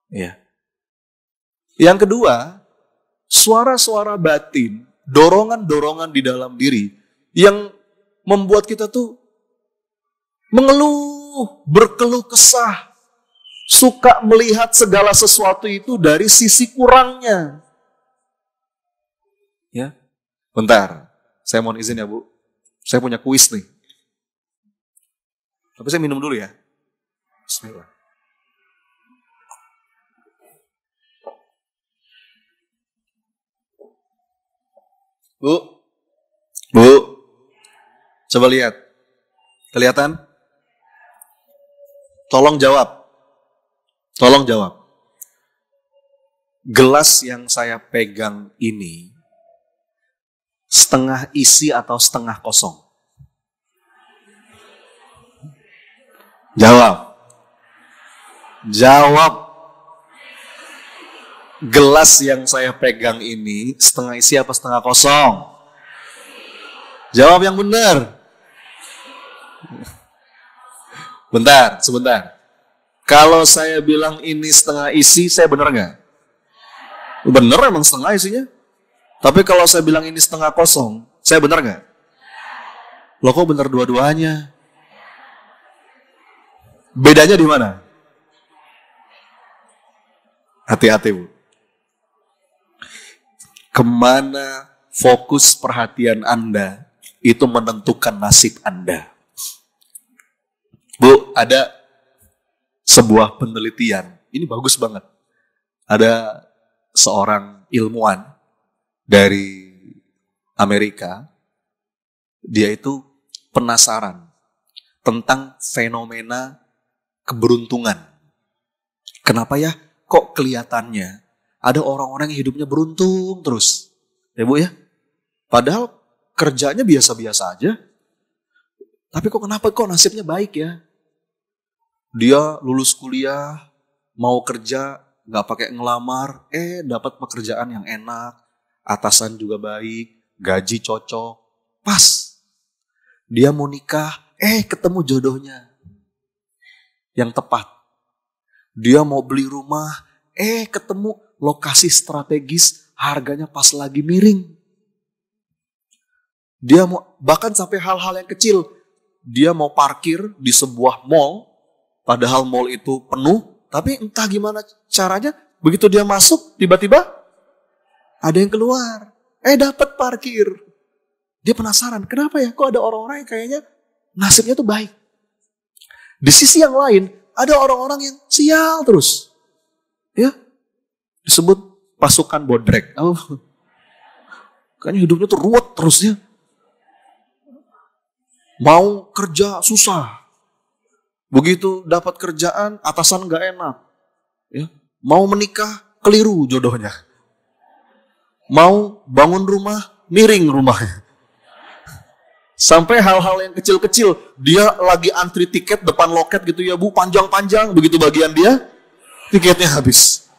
Speaker 1: Ya. Yang kedua, suara-suara batin, dorongan-dorongan di dalam diri yang membuat kita tuh mengeluh, berkeluh kesah, suka melihat segala sesuatu itu dari sisi kurangnya. Ya, bentar, saya mohon izin ya Bu, saya punya kuis nih. Tapi saya minum dulu ya. Bismillah. Bu, coba lihat. Kelihatan? Tolong jawab. Gelas yang saya pegang ini setengah isi atau setengah kosong? Jawab. Gelas yang saya pegang ini setengah isi apa setengah kosong? Jawab yang benar. Sebentar. Kalau saya bilang ini setengah isi, saya benar nggak? Benar, emang setengah isinya. Tapi kalau saya bilang ini setengah kosong, saya benar nggak? Loh, kok benar dua-duanya? Bedanya di mana? Hati-hati, Bu. Kemana fokus perhatian Anda, itu menentukan nasib Anda. Bu, ada sebuah penelitian, ini bagus banget. Ada seorang ilmuwan dari Amerika, dia itu penasaran tentang fenomena keberuntungan. Kenapa ya? Kok kelihatannya ada orang-orang yang hidupnya beruntung terus? Ya Bu ya? Padahal kerjanya biasa-biasa aja. Tapi kenapa nasibnya baik ya? Dia lulus kuliah, mau kerja, gak pakai ngelamar, dapat pekerjaan yang enak, atasan juga baik, gaji cocok, pas. Dia mau nikah, ketemu jodohnya yang tepat. Dia mau beli rumah, ketemu lokasi strategis, harganya pas lagi miring. Dia mau, bahkan sampai hal-hal yang kecil, dia mau parkir di sebuah mall, padahal mall itu penuh, tapi entah gimana caranya, begitu dia masuk, tiba-tiba ada yang keluar, dapat parkir. Dia penasaran, kenapa ya, kok ada orang-orang yang kayaknya nasibnya tuh baik. Di sisi yang lain, ada orang-orang yang sial terus. Ya, disebut pasukan bodrek. Kayaknya hidupnya tuh ruwet terusnya. Mau kerja susah. Begitu dapat kerjaan, atasan gak enak. Ya, mau menikah, keliru jodohnya. Mau bangun rumah, miring rumahnya. Sampai hal-hal yang kecil-kecil, dia lagi antri tiket depan loket gitu ya Bu, panjang-panjang, begitu bagian dia, tiketnya habis.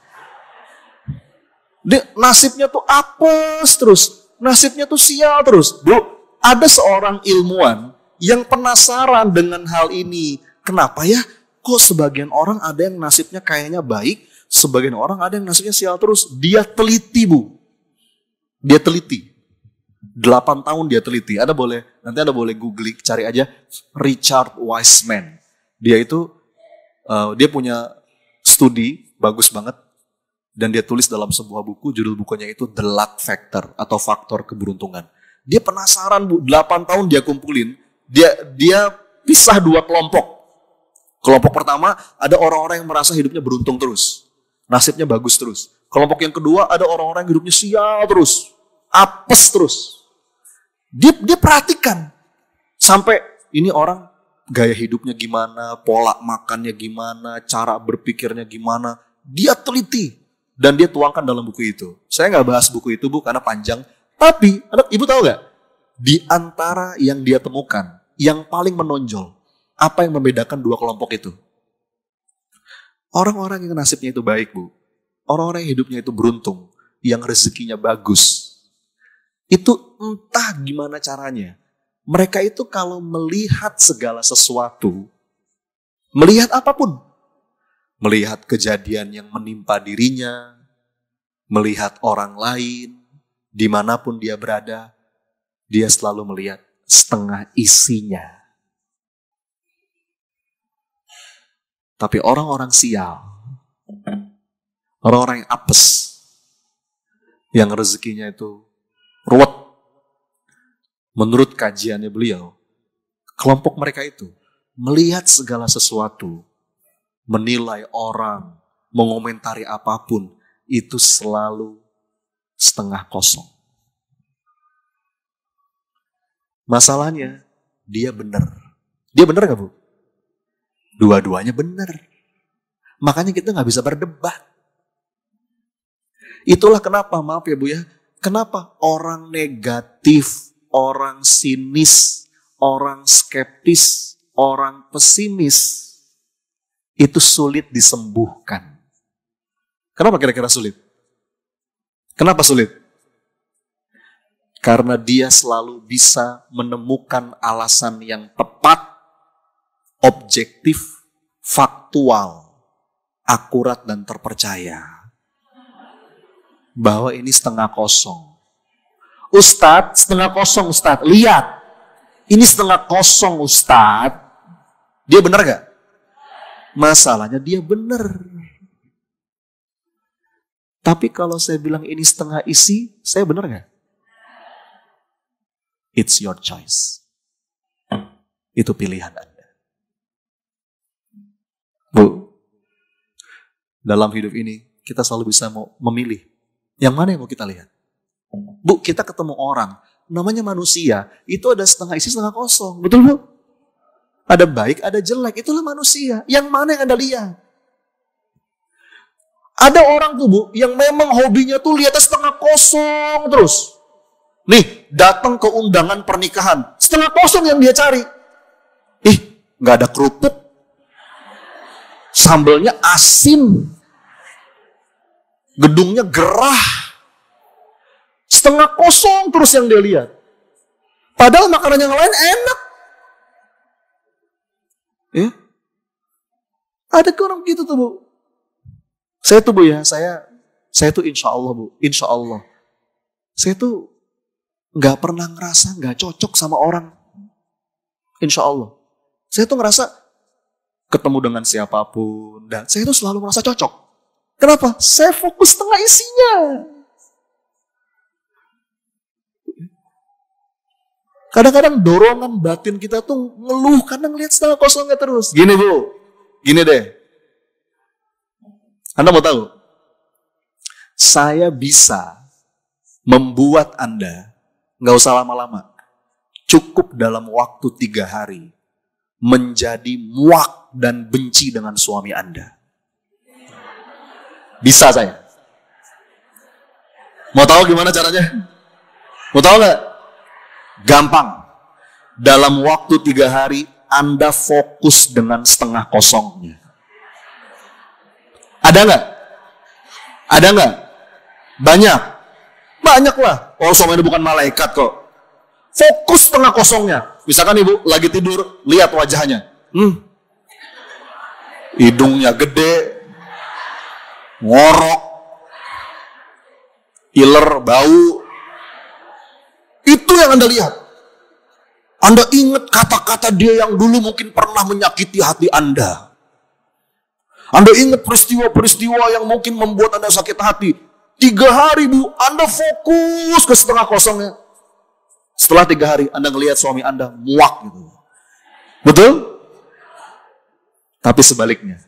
Speaker 1: Nasibnya tuh apes terus, nasibnya tuh sial terus. Bu, ada seorang ilmuwan yang penasaran dengan hal ini. Kenapa ya? Kok sebagian orang ada yang nasibnya kayaknya baik, sebagian orang ada yang nasibnya sial terus. Dia teliti, Bu. Dia teliti. 8 tahun dia teliti. Nanti Anda boleh googling, cari aja Richard Wiseman. Dia itu dia punya studi bagus banget dan dia tulis dalam sebuah buku, judul bukunya itu The Luck Factor atau faktor keberuntungan. Dia penasaran, Bu, 8 tahun dia kumpulin. Dia pisah 2 kelompok. Kelompok pertama ada orang-orang yang merasa hidupnya beruntung terus, nasibnya bagus terus. Kelompok yang kedua ada orang-orang yang hidupnya sial terus, apes terus. Dia perhatikan sampai ini orang gaya hidupnya gimana, pola makannya gimana, cara berpikirnya gimana. Dia teliti dan dia tuangkan dalam buku itu. Saya nggak bahas buku itu, Bu, karena panjang. Tapi Ibu tahu nggak? Di antara yang dia temukan, yang paling menonjol, apa yang membedakan 2 kelompok itu? Orang-orang yang nasibnya itu baik, Bu. Orang-orang yang hidupnya itu beruntung, yang rezekinya bagus. Itu entah gimana caranya. Mereka itu kalau melihat segala sesuatu, melihat apapun, melihat kejadian yang menimpa dirinya, melihat orang lain, dimanapun dia berada, dia selalu melihat setengah isinya. Tapi orang-orang sial, orang-orang yang apes, yang rezekinya itu ruwet, menurut kajiannya beliau, kelompok mereka itu melihat segala sesuatu, menilai orang, mengomentari apapun, itu selalu setengah kosong. Masalahnya, dia benar. Dia benar gak, Bu? Dua-duanya benar. Makanya kita gak bisa berdebat. Itulah kenapa, maaf ya Bu ya, kenapa orang negatif, orang sinis, orang skeptis, orang pesimis, itu sulit disembuhkan. Kenapa kira-kira sulit? Kenapa sulit? Karena dia selalu bisa menemukan alasan yang tepat, objektif, faktual, akurat dan terpercaya. Bahwa ini setengah kosong. Ustadz, setengah kosong Ustadz. Lihat, ini setengah kosong Ustadz. Dia benar gak? Masalahnya dia benar. Tapi kalau saya bilang ini setengah isi, saya benar gak? It's your choice. Itu pilihan Anda. Bu, dalam hidup ini kita selalu bisa mau memilih. Yang mana yang mau kita lihat? Bu, kita ketemu orang, namanya manusia, itu ada setengah isi, setengah kosong. Betul Bu? Ada baik, ada jelek, itulah manusia. Yang mana yang Anda lihat? Ada orang tuh Bu, yang memang hobinya tuh lihatnya setengah kosong terus. Nih, datang ke undangan pernikahan, setengah kosong yang dia cari. Gak ada kerupuk. Sambelnya asin. Gedungnya gerah. Setengah kosong terus yang dia lihat. Padahal makanan yang lain enak. Ya? Ada ke orang begitu tuh Bu. Saya tuh Bu ya, saya tuh insya Allah Bu, insya Allah. Saya tuh gak pernah ngerasa gak cocok sama orang. Insya Allah. Saya tuh ngerasa ketemu dengan siapapun, dan saya tuh selalu merasa cocok. Kenapa? Saya fokus setengah isinya. Kadang-kadang dorongan batin kita tuh ngeluh karena ngelihat setengah kosongnya terus. Gini Bu, gini deh. Anda mau tahu? Saya bisa membuat Anda, gak usah lama-lama, cukup dalam waktu 3 hari, menjadi muak dan benci dengan suami Anda. Bisa saya. Mau tahu gimana caranya? Mau tahu gak? Gampang. Dalam waktu 3 hari, Anda fokus dengan setengah kosongnya. Ada nggak? Ada nggak? Banyak. Banyak lah. Oh, suami Anda bukan malaikat kok. Fokus setengah kosongnya. Misalkan ibu lagi tidur, lihat wajahnya. Hidungnya gede, ngorok, iler, bau. Itu yang Anda lihat. Anda ingat kata-kata dia yang dulu mungkin pernah menyakiti hati Anda. Anda ingat peristiwa-peristiwa yang mungkin membuat Anda sakit hati. 3 hari Bu, Anda fokus ke setengah kosongnya. Setelah 3 hari, Anda ngelihat suami Anda muak gitu. Betul? Tapi sebaliknya,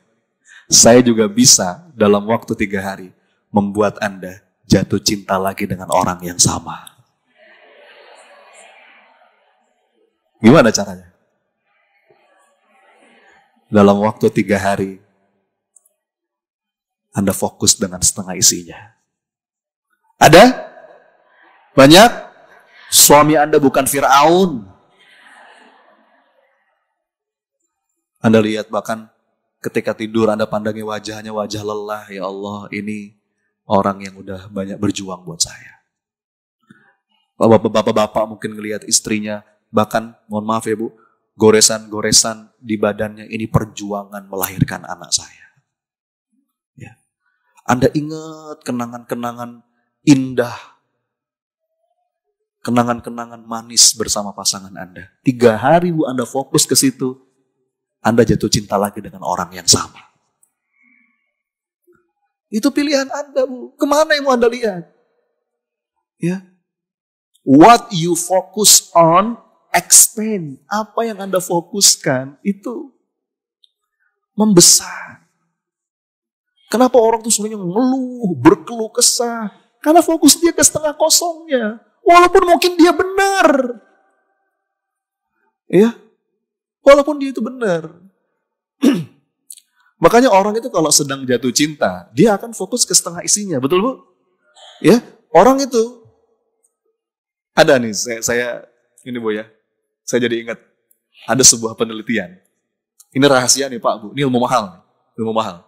Speaker 1: saya juga bisa dalam waktu 3 hari membuat Anda jatuh cinta lagi dengan orang yang sama. Gimana caranya? Dalam waktu 3 hari, Anda fokus dengan setengah isinya. Ada? Banyak? Suami Anda bukan Fir'aun. Anda lihat bahkan ketika tidur Anda pandangi wajahnya, wajah lelah. Ya Allah, ini orang yang udah banyak berjuang buat saya. Bapak-bapak mungkin ngelihat istrinya, bahkan mohon maaf ya Bu, goresan-goresan di badannya, ini perjuangan melahirkan anak saya. Ya. Anda ingat kenangan-kenangan indah, kenangan-kenangan manis bersama pasangan Anda. 3 hari Bu, Anda fokus ke situ, Anda jatuh cinta lagi dengan orang yang sama. Itu pilihan Anda Bu. Kemana yang mau Anda lihat? Ya. What you focus on expand. Apa yang Anda fokuskan itu membesar. Kenapa orang tuh seringnya ngeluh, berkeluh kesah? Karena fokus dia ke setengah kosongnya. Walaupun mungkin dia benar. Ya, walaupun dia itu benar. Makanya orang itu kalau sedang jatuh cinta, dia akan fokus ke setengah isinya. Betul, Bu? Ya, orang itu ada nih, saya ini Bu ya. Saya jadi ingat ada sebuah penelitian. Ini rahasia nih Pak Bu, ini ilmu mahal. Ilmu mahal.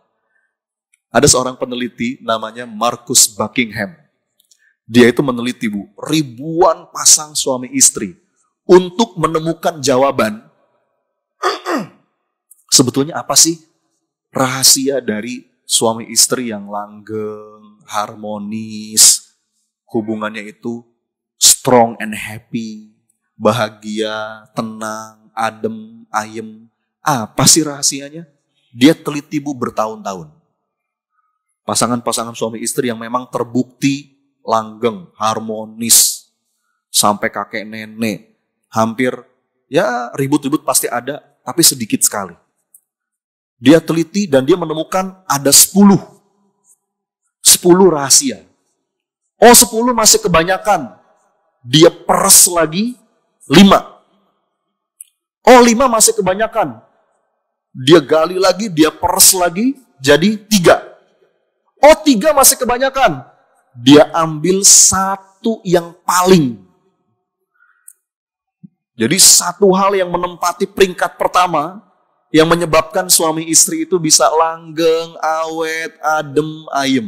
Speaker 1: Ada seorang peneliti namanya Marcus Buckingham. Dia itu meneliti Bu, ribuan pasang suami istri untuk menemukan jawaban. Sebetulnya apa sih rahasia dari suami istri yang langgeng, harmonis, hubungannya itu strong and happy, bahagia, tenang, adem, ayem. Apa sih rahasianya? Dia teliti Bu bertahun-tahun. Pasangan-pasangan suami istri yang memang terbukti langgeng, harmonis, sampai kakek nenek, hampir ya ribut-ribut pasti ada, tapi sedikit sekali. Dia teliti dan dia menemukan ada 10 rahasia. Oh 10 masih kebanyakan. Dia peres lagi 5. Oh 5 masih kebanyakan. Dia gali lagi, dia peres lagi jadi 3. Oh 3 masih kebanyakan. Dia ambil 1 yang paling. Jadi 1 hal yang menempati peringkat pertama yang menyebabkan suami istri itu bisa langgeng, awet, adem, ayem.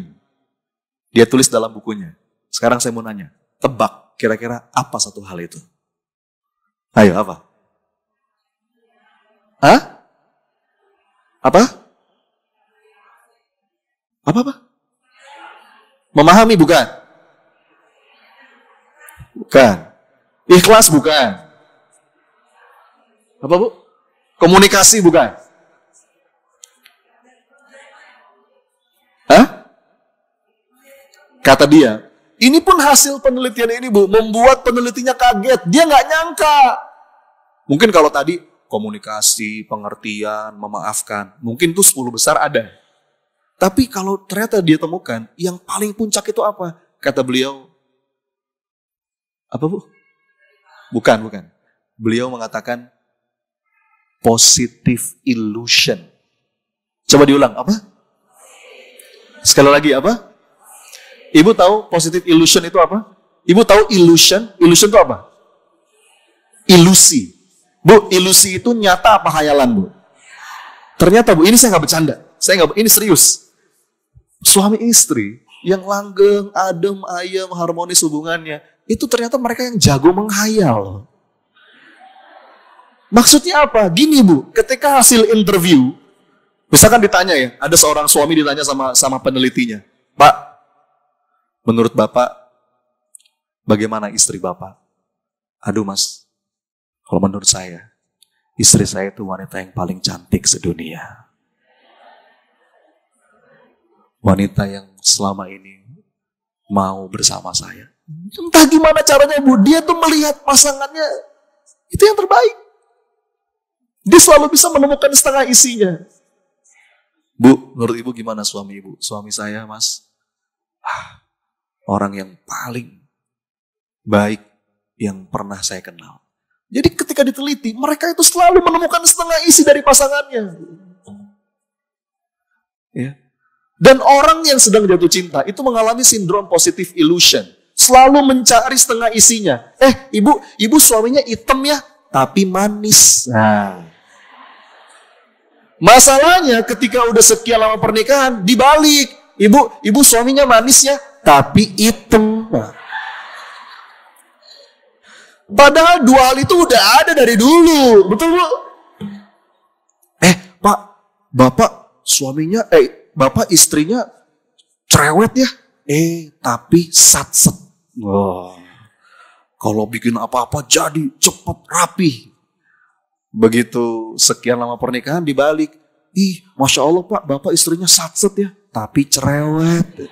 Speaker 1: Dia tulis dalam bukunya. Sekarang saya mau nanya, tebak kira-kira apa 1 hal itu? Ayo, apa? Hah? Apa? Apa? Memahami bukan? Bukan. Ikhlas bukan? Apa Bu? Komunikasi bukan? Hah? Kata dia, ini pun hasil penelitian ini Bu, membuat penelitinya kaget. Dia nggak nyangka. Mungkin kalau tadi komunikasi, pengertian, memaafkan, mungkin tuh 10 besar ada. Tapi kalau ternyata dia temukan, yang paling puncak itu apa? Kata beliau, apa Bu? Bukan. Beliau mengatakan, positive illusion. Coba diulang, apa? Sekali lagi, apa? Ibu tahu positive illusion itu apa? Ibu tahu illusion? Illusion itu apa? Ilusi. Bu, ilusi itu nyata apa khayalan, Bu? Ternyata, Bu, ini saya nggak bercanda. Ini serius. Suami istri yang langgeng, adem, ayem, harmonis hubungannya, itu ternyata mereka yang jago menghayal. Maksudnya apa? Gini Bu, ketika hasil interview, misalkan ditanya ya, ada seorang suami ditanya sama penelitinya, Pak, menurut Bapak, bagaimana istri Bapak? Aduh Mas, kalau menurut saya, istri saya itu wanita yang paling cantik sedunia. Wanita yang selama ini mau bersama saya. Entah gimana caranya Bu, dia tuh melihat pasangannya itu yang terbaik. Dia selalu bisa menemukan setengah isinya. Bu, menurut Ibu gimana suami Ibu? Suami saya Mas, orang yang paling baik yang pernah saya kenal. Jadi ketika diteliti, mereka itu selalu menemukan setengah isi dari pasangannya. Ya. Dan orang yang sedang jatuh cinta itu mengalami sindrom positive illusion. Selalu mencari setengah isinya. Ibu suaminya hitam ya, tapi manis. Nah. Masalahnya ketika udah sekian lama pernikahan, dibalik. Ibu suaminya manis ya, tapi hitam. Nah. Padahal 2 hal itu udah ada dari dulu. Betul Bu? Pak, Bapak suaminya, Bapak istrinya cerewet ya. Tapi satset. Wah. Kalau bikin apa-apa jadi cepet rapi. Begitu sekian lama pernikahan dibalik. Masya Allah Pak, Bapak istrinya satset ya. Tapi cerewet.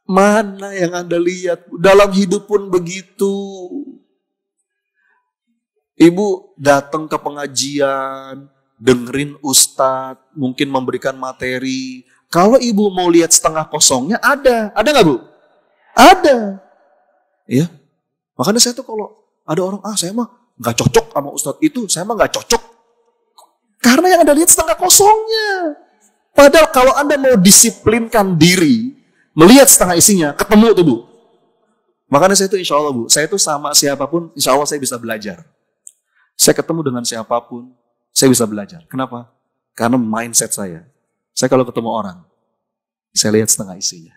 Speaker 1: Mana yang Anda lihat? Dalam hidup pun begitu. Ibu datang ke pengajian, dengerin ustadz, mungkin memberikan materi. Kalau ibu mau lihat setengah kosongnya, ada nggak Bu? Ada. Ya, makanya saya tuh kalau ada orang, saya mah nggak cocok sama ustadz itu, saya mah nggak cocok. Karena yang Anda lihat setengah kosongnya. Padahal kalau Anda mau disiplinkan diri, melihat setengah isinya, ketemu tuh Bu. Makanya saya tuh insya Allah Bu, saya tuh sama siapapun, insya Allah saya bisa belajar. Saya ketemu dengan siapapun, saya bisa belajar. Kenapa? Karena mindset saya. Saya kalau ketemu orang, saya lihat setengah isinya.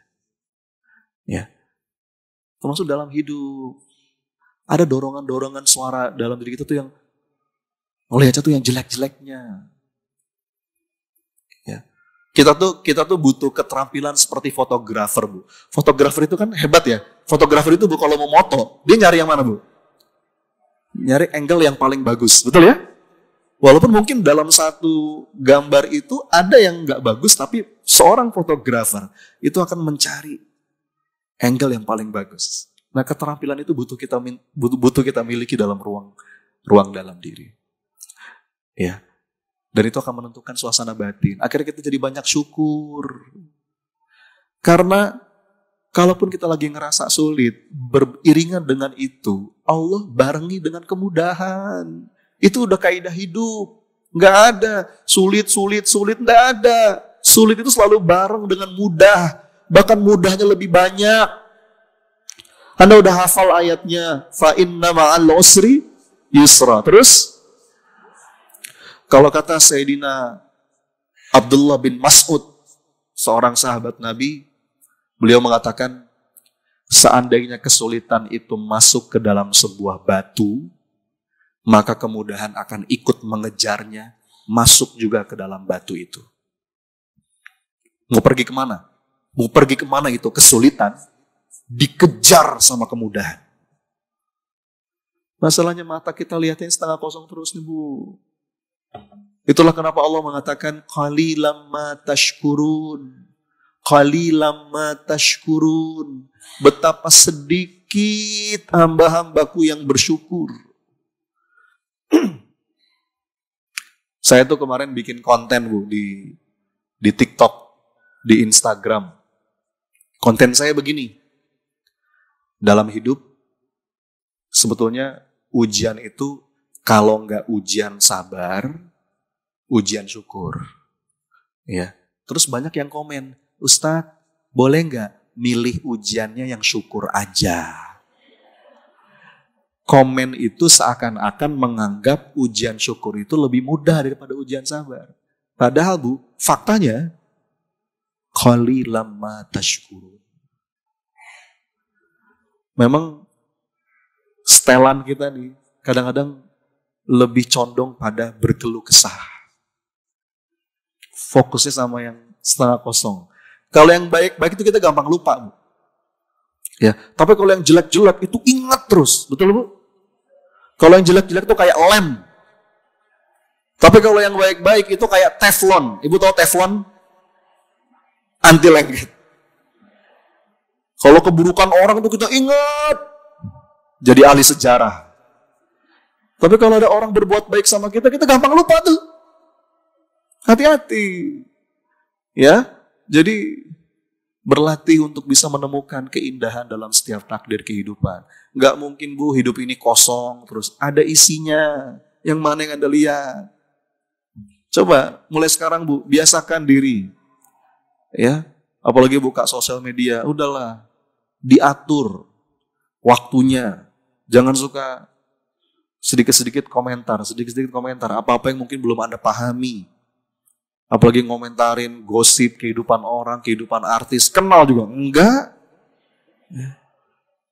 Speaker 1: Ya. Termasuk dalam hidup. Ada dorongan-dorongan suara dalam diri kita tuh yang melihatnya tuh yang jelek-jeleknya. Ya. Kita tuh butuh keterampilan seperti fotografer, Bu. Fotografer itu kan hebat ya. Fotografer itu Bu kalau mau moto, dia nyari yang mana, Bu? Nyari angle yang paling bagus. Betul ya? Walaupun mungkin dalam satu gambar itu ada yang nggak bagus, tapi seorang fotografer itu akan mencari angle yang paling bagus. Nah, keterampilan itu butuh kita miliki dalam ruang dalam diri. Ya. Dan itu akan menentukan suasana batin. Akhirnya kita jadi banyak syukur. Karena kalaupun kita lagi ngerasa sulit, beriringan dengan itu, Allah barengi dengan kemudahan. Itu udah kaidah hidup. Nggak ada sulit, nggak ada. Sulit itu selalu bareng dengan mudah. Bahkan mudahnya lebih banyak. Anda udah hafal ayatnya. Fa inna ma'al usri yusra. Terus, kalau kata Sayyidina Abdullah bin Mas'ud, seorang sahabat Nabi, beliau mengatakan, seandainya kesulitan itu masuk ke dalam sebuah batu, maka kemudahan akan ikut mengejarnya, masuk juga ke dalam batu itu. Mau pergi kemana? Mau pergi kemana itu kesulitan, dikejar sama kemudahan. Masalahnya mata kita lihatnya setengah kosong terus nih Bu. Itulah kenapa Allah mengatakan, qalilam ma tashkurun. Qalilam ma tashkurun. Betapa sedikit hamba-hambaku yang bersyukur. Saya tuh kemarin bikin konten Bu di TikTok, di Instagram. Konten saya begini. Dalam hidup sebetulnya ujian itu kalau nggak ujian sabar, ujian syukur. Ya. Terus banyak yang komen, Ustadz, boleh nggak milih ujiannya yang syukur aja? Komen itu seakan-akan menganggap ujian syukur itu lebih mudah daripada ujian sabar. Padahal Bu, faktanya, qalilam ma tashkurun. Memang setelan kita nih, kadang-kadang lebih condong pada berkeluh kesah. Fokusnya sama yang setengah kosong. Kalau yang baik-baik itu kita gampang lupa Bu. Ya, tapi kalau yang jelek-jelek itu ingat terus, betul Bu? Kalau yang jelek-jelek itu kayak lem. Tapi kalau yang baik-baik itu kayak teflon. Ibu tahu teflon? Anti lengket. Kalau keburukan orang itu kita ingat. Jadi ahli sejarah. Tapi kalau ada orang berbuat baik sama kita gampang lupa tuh. Hati-hati. Ya, jadi berlatih untuk bisa menemukan keindahan dalam setiap takdir kehidupan. Nggak mungkin Bu hidup ini kosong terus. Ada isinya. Yang mana yang Anda lihat? Coba mulai sekarang Bu, biasakan diri. Ya, apalagi buka sosial media, udahlah diatur waktunya. Jangan suka sedikit-sedikit komentar. Apa-apa yang mungkin belum Anda pahami. Apalagi ngomentarin gosip kehidupan orang, kehidupan artis. Kenal juga. Enggak.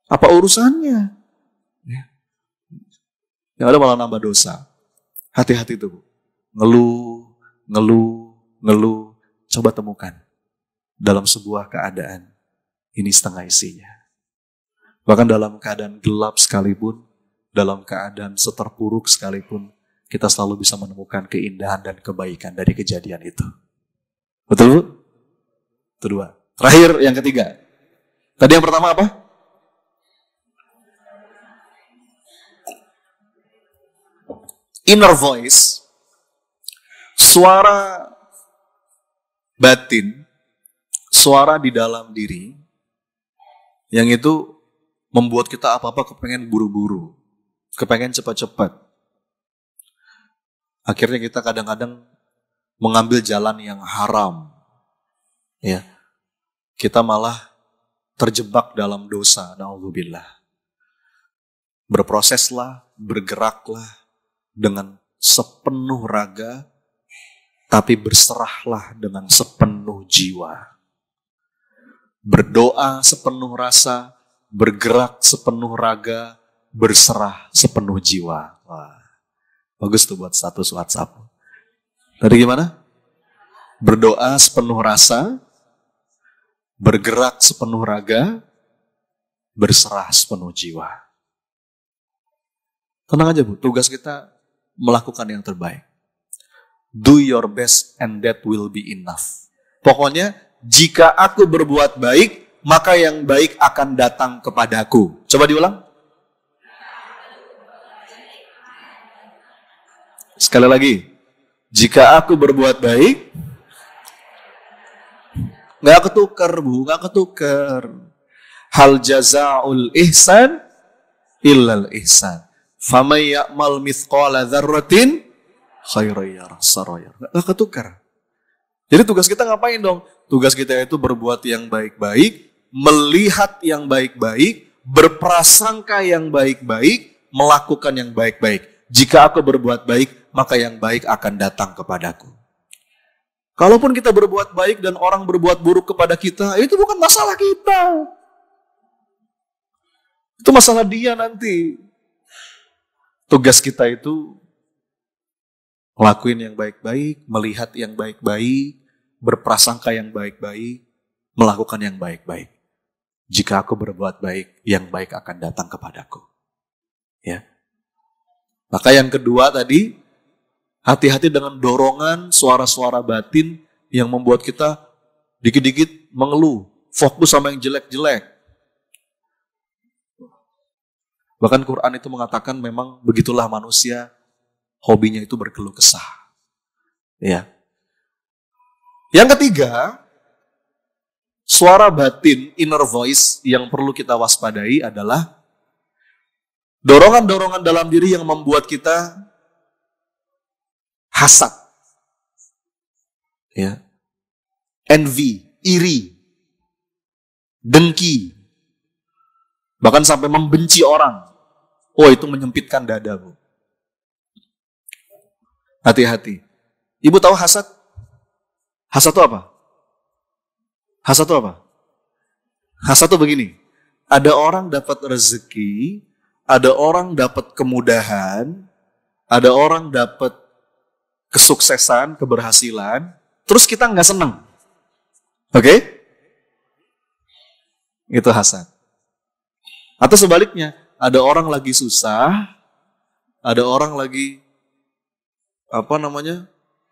Speaker 1: Apa urusannya? Yang ada malah nambah dosa. Hati-hati tuh. Ngeluh. Coba temukan. Dalam sebuah keadaan. Ini setengah isinya. Bahkan dalam keadaan gelap sekalipun. Dalam keadaan seterpuruk sekalipun. Kita selalu bisa menemukan keindahan dan kebaikan dari kejadian itu. Betul Bu? Itu dua. Terakhir yang ketiga. Tadi yang pertama apa? Inner voice, suara batin, suara di dalam diri, yang itu membuat kita apa-apa kepengen buru-buru, kepengen cepat-cepat. Akhirnya kita kadang-kadang mengambil jalan yang haram. Ya. Kita malah terjebak dalam dosa, na'udzubillah. Berproseslah, bergeraklah dengan sepenuh raga, tapi berserahlah dengan sepenuh jiwa. Berdoa sepenuh rasa, bergerak sepenuh raga, berserah sepenuh jiwa. Wah, bagus tuh buat status WhatsApp. Tadi gimana? Berdoa sepenuh rasa, bergerak sepenuh raga, berserah sepenuh jiwa. Tenang aja Bu, tugas kita melakukan yang terbaik. Do your best and that will be enough. Pokoknya, jika aku berbuat baik, maka yang baik akan datang kepadaku. Coba diulang. Sekali lagi. Jika aku berbuat baik, nggak ketukar Bu, nggak ketukar. Hal jazaa'ul ihsan illal ihsan. Faman ya'mal mithqala dzarratin khairan yarah. Nggak ketukar. Jadi tugas kita ngapain dong? Tugas kita itu berbuat yang baik-baik, melihat yang baik-baik, berprasangka yang baik-baik, melakukan yang baik-baik. Jika aku berbuat baik, maka yang baik akan datang kepadaku. Kalaupun kita berbuat baik dan orang berbuat buruk kepada kita, itu bukan masalah kita. Itu masalah dia nanti. Tugas kita itu ngelakuin yang baik-baik, melihat yang baik-baik, berprasangka yang baik-baik, melakukan yang baik-baik. Jika aku berbuat baik, yang baik akan datang kepadaku. Ya. Maka yang kedua tadi, hati-hati dengan dorongan suara-suara batin yang membuat kita dikit-dikit mengeluh, fokus sama yang jelek-jelek. Bahkan Quran itu mengatakan memang begitulah manusia, hobinya itu berkeluh kesah. Ya. Yang ketiga, suara batin, inner voice yang perlu kita waspadai adalah dorongan-dorongan dalam diri yang membuat kita hasad. Ya. Envy, iri, dengki, bahkan sampai membenci orang. Oh, itu menyempitkan dada, Bu. Hati-hati. Ibu tahu hasad? Hasad itu apa? Hasad itu apa? Hasad itu begini. Ada orang dapat rezeki, ada orang dapat kemudahan, ada orang dapat kesuksesan, keberhasilan, terus kita nggak seneng. Oke? Itu hasad. Atau sebaliknya, ada orang lagi susah, ada orang lagi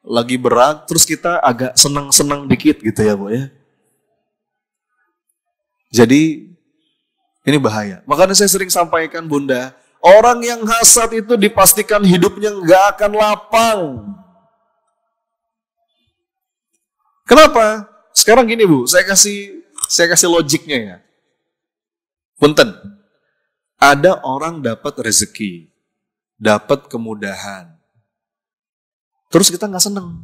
Speaker 1: lagi berat, terus kita agak senang-senang dikit gitu ya Bu ya. Jadi ini bahaya. Makanya saya sering sampaikan Bunda, orang yang hasad itu dipastikan hidupnya nggak akan lapang. Kenapa? Sekarang gini Bu, saya kasih logiknya ya. Punten. Ada orang dapat rezeki, dapat kemudahan. Terus kita nggak seneng.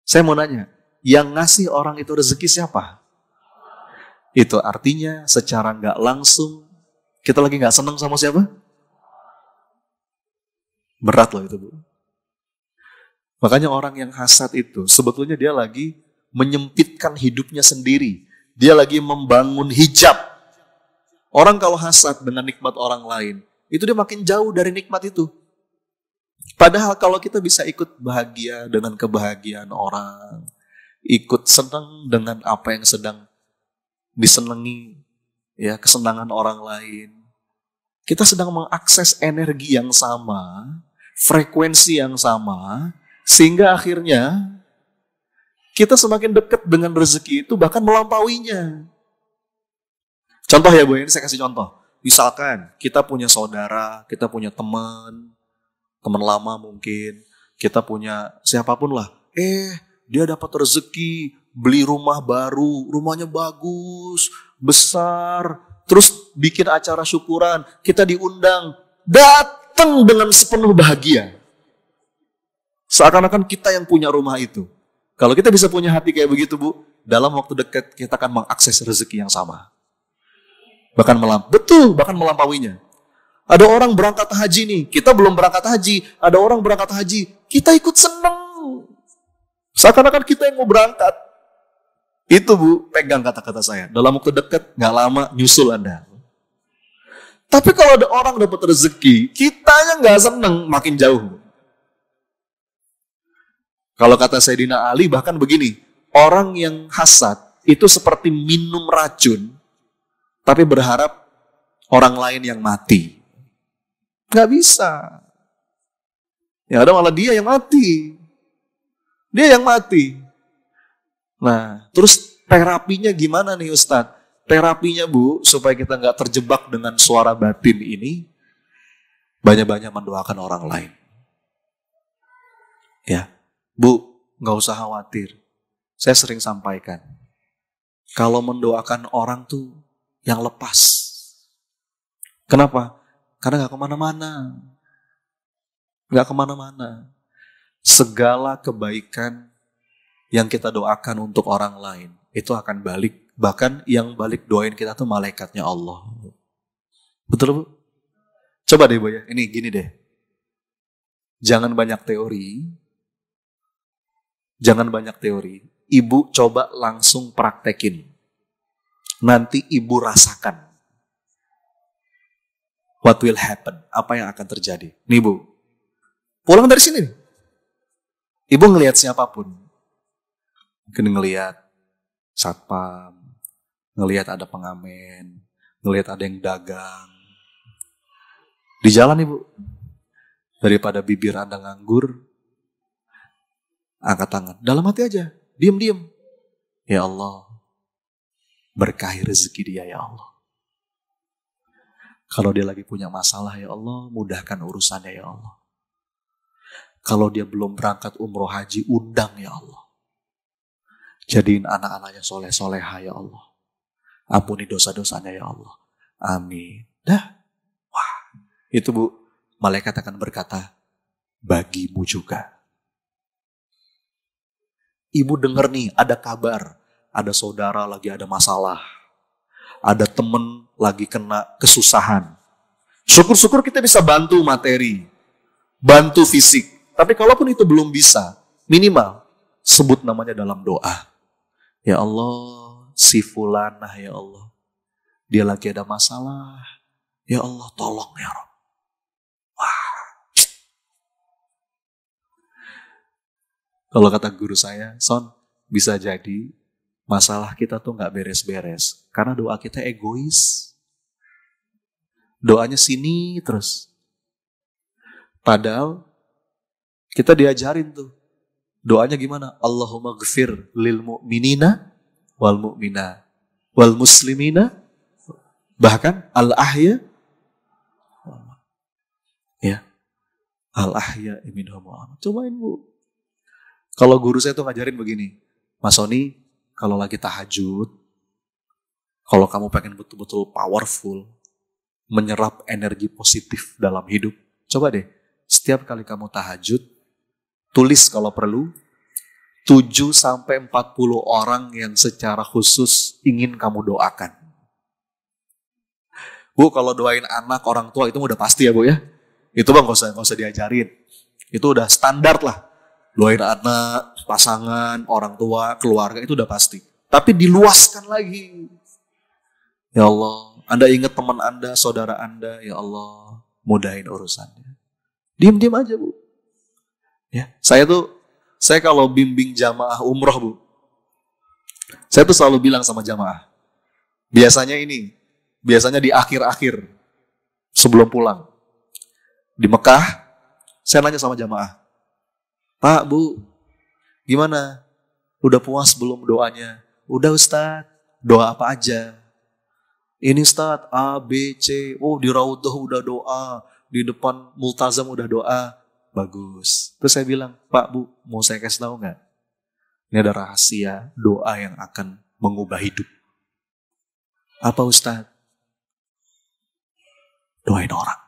Speaker 1: Saya mau nanya, yang ngasih orang itu rezeki siapa? Itu artinya secara nggak langsung kita lagi nggak seneng sama siapa? Berat loh itu Bu. Makanya orang yang hasad itu sebetulnya dia lagi menyempitkan hidupnya sendiri. Dia lagi membangun hijab. Orang kalau hasad dengan nikmat orang lain, itu dia makin jauh dari nikmat itu. Padahal kalau kita bisa ikut bahagia dengan kebahagiaan orang, ikut senang dengan apa yang sedang disenangi, ya, kesenangan orang lain, kita sedang mengakses energi yang sama, frekuensi yang sama, sehingga akhirnya kita semakin dekat dengan rezeki itu, bahkan melampauinya. Contoh ya Bu, ini saya kasih contoh. Misalkan kita punya saudara, kita punya teman lama mungkin, kita punya siapapun lah. Dia dapat rezeki, beli rumah baru, rumahnya bagus, besar, terus bikin acara syukuran, kita diundang, datang dengan sepenuh bahagia. Seakan-akan kita yang punya rumah itu. Kalau kita bisa punya hati kayak begitu Bu, dalam waktu dekat kita akan mengakses rezeki yang sama. Bahkan melampauinya. Ada orang berangkat haji nih, kita belum berangkat haji, ada orang berangkat haji, kita ikut seneng. Seakan-akan kita yang mau berangkat. Itu Bu, pegang kata-kata saya. Dalam waktu dekat, gak lama nyusul Anda. Tapi kalau ada orang dapat rezeki, kitanya gak seneng, makin jauh. Kalau kata Sayyidina Ali bahkan begini, orang yang hasad itu seperti minum racun, tapi berharap orang lain yang mati. Gak bisa. Ya ada malah dia yang mati. Dia yang mati. Nah, terus terapinya gimana nih Ustadz? Terapinya Bu, supaya kita gak terjebak dengan suara batin ini, banyak-banyak mendoakan orang lain. Ya, Bu, gak usah khawatir. Saya sering sampaikan, kalau mendoakan orang tuh yang lepas. Kenapa? Karena gak kemana-mana. Gak kemana-mana. Segala kebaikan yang kita doakan untuk orang lain, itu akan balik. Bahkan yang balik doain kita tuh malaikatnya Allah. Betul Bu? Coba deh Bu ya, ini gini deh. Jangan banyak teori. Jangan banyak teori. Ibu coba langsung praktekin. Nanti ibu rasakan. What will happen? Apa yang akan terjadi? Nih Bu, pulang dari sini. Ibu ngelihat siapapun. Mungkin ngelihat satpam, ngelihat ada pengamen, ngelihat ada yang dagang. Di jalan Ibu, daripada bibir Anda nganggur, angkat tangan. Dalam hati aja, diam-diam. Ya Allah, berkahi rezeki dia ya Allah. Kalau dia lagi punya masalah ya Allah, mudahkan urusannya ya Allah. Kalau dia belum berangkat umroh haji, undang ya Allah. Jadiin anak-anaknya soleh-soleha ya Allah. Ampuni dosa-dosanya ya Allah. Amin. Dah. Wah, itu Bu, malaikat akan berkata, bagimu juga. Ibu dengar nih, ada kabar. Ada saudara lagi ada masalah. Ada temen lagi kena kesusahan. Syukur-syukur kita bisa bantu materi. Bantu fisik. Tapi kalaupun itu belum bisa, minimal sebut namanya dalam doa. Ya Allah, si fulanah ya Allah. Dia lagi ada masalah. Ya Allah, tolong ya Rabb. Wah. Kalau kata guru saya, Son, bisa jadi masalah kita tuh gak beres-beres. Karena doa kita egois. Doanya sini terus. Padahal kita diajarin tuh. Doanya gimana? Allahumma ghfir lil mu'minina wal mu'minat wal muslimina. Bahkan al-ahya. Ya. Al-ahya minhum. Cobain Bu. Kalau guru saya tuh ngajarin begini. Mas Soni, kalau lagi tahajud, kalau kamu pengen betul-betul powerful, menyerap energi positif dalam hidup, coba deh, setiap kali kamu tahajud, tulis kalau perlu, 7-40 orang yang secara khusus ingin kamu doakan. Bu, kalau doain anak, orang tua itu udah pasti ya Bu ya. Itu Bang gak usah diajarin. Itu udah standar lah. Doain anak, pasangan, orang tua, keluarga, itu udah pasti. Tapi diluaskan lagi. Ya Allah, Anda ingat teman Anda, saudara Anda, ya Allah, mudahin urusannya. Diam-diam aja Bu. Ya, saya kalau bimbing jamaah umroh Bu, saya tuh selalu bilang sama jamaah, biasanya di akhir-akhir sebelum pulang. Di Mekah, saya nanya sama jamaah, Pak, Bu, gimana? Udah puas belum doanya? Udah Ustadz, doa apa aja? Ini Ustaz, A, B, C. Oh, di Raudhah udah doa. Di depan multazam udah doa. Bagus. Terus saya bilang, Pak, Bu, mau saya kasih tahu nggak? Ini ada rahasia doa yang akan mengubah hidup. Apa Ustaz? Doain orang.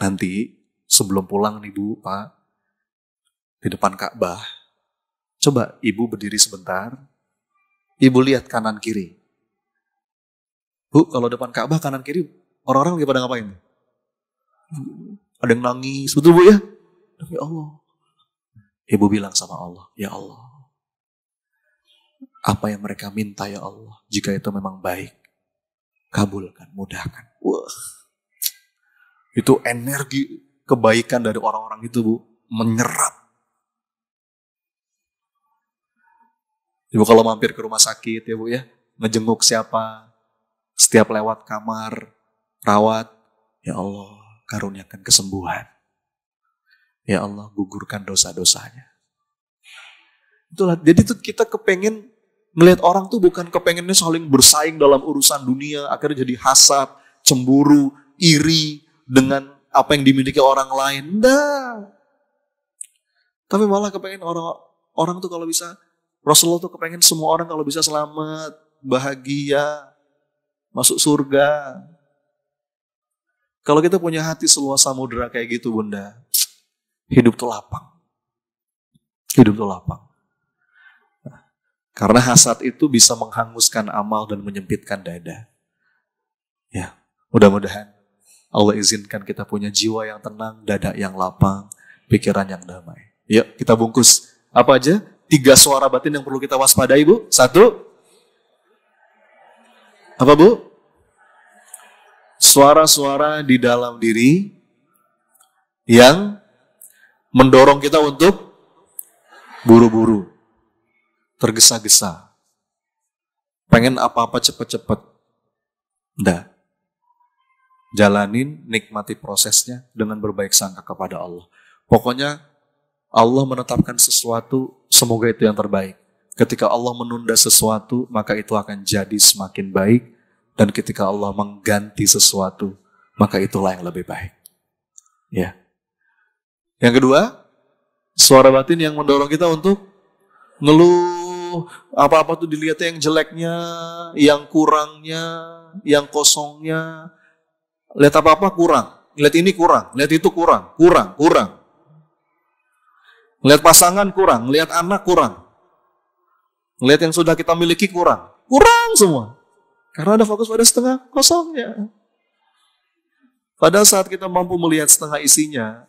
Speaker 1: Nanti sebelum pulang nih Bu, Pak, di depan Ka'bah, coba Ibu berdiri sebentar. Ibu lihat kanan kiri. Bu, kalau depan Ka'bah kanan kiri, orang-orang lagi pada ngapain? Ada yang nangis, betul Bu ya? Demi Allah. Ibu bilang sama Allah, ya Allah, apa yang mereka minta ya Allah, jika itu memang baik, kabulkan, mudahkan. Wah, itu energi kebaikan dari orang-orang itu Bu, menyerap. Ibu kalau mampir ke rumah sakit ya Bu ya, ngejenguk siapa, setiap lewat kamar, rawat, ya Allah, karuniakan kesembuhan. Ya Allah, gugurkan dosa-dosanya. Itulah, jadi tuh kita kepengen melihat orang tuh bukan kepengennya saling bersaing dalam urusan dunia, akhirnya jadi hasad, cemburu, iri dengan apa yang dimiliki orang lain. Nah, tapi malah kepengen orang tuh kalau bisa, Rasulullah tuh kepengen semua orang kalau bisa selamat, bahagia, masuk surga. Kalau kita punya hati seluas samudera kayak gitu Bunda, hidup tuh lapang. Hidup tuh lapang. Karena hasad itu bisa menghanguskan amal dan menyempitkan dada. Ya, mudah-mudahan Allah izinkan kita punya jiwa yang tenang, dada yang lapang, pikiran yang damai. Yuk, kita bungkus. Apa aja? 3 suara batin yang perlu kita waspadai, Bu. 1. Apa, Bu? Suara-suara di dalam diri yang mendorong kita untuk buru-buru, tergesa-gesa, pengen apa-apa cepet-cepet. Nggak. Jalanin, nikmati prosesnya dengan berbaik sangka kepada Allah. Pokoknya Allah menetapkan sesuatu, semoga itu yang terbaik. Ketika Allah menunda sesuatu, maka itu akan jadi semakin baik. Dan ketika Allah mengganti sesuatu, maka itulah yang lebih baik. Ya. Yang kedua, suara batin yang mendorong kita untuk ngeluh, apa-apa tuh dilihatnya yang jeleknya, yang kurangnya, yang kosongnya. Lihat apa-apa kurang, lihat ini kurang, lihat itu kurang. Lihat pasangan kurang, lihat anak kurang. Lihat yang sudah kita miliki kurang semua. Karena ada fokus pada setengah kosongnya. Pada saat kita mampu melihat setengah isinya,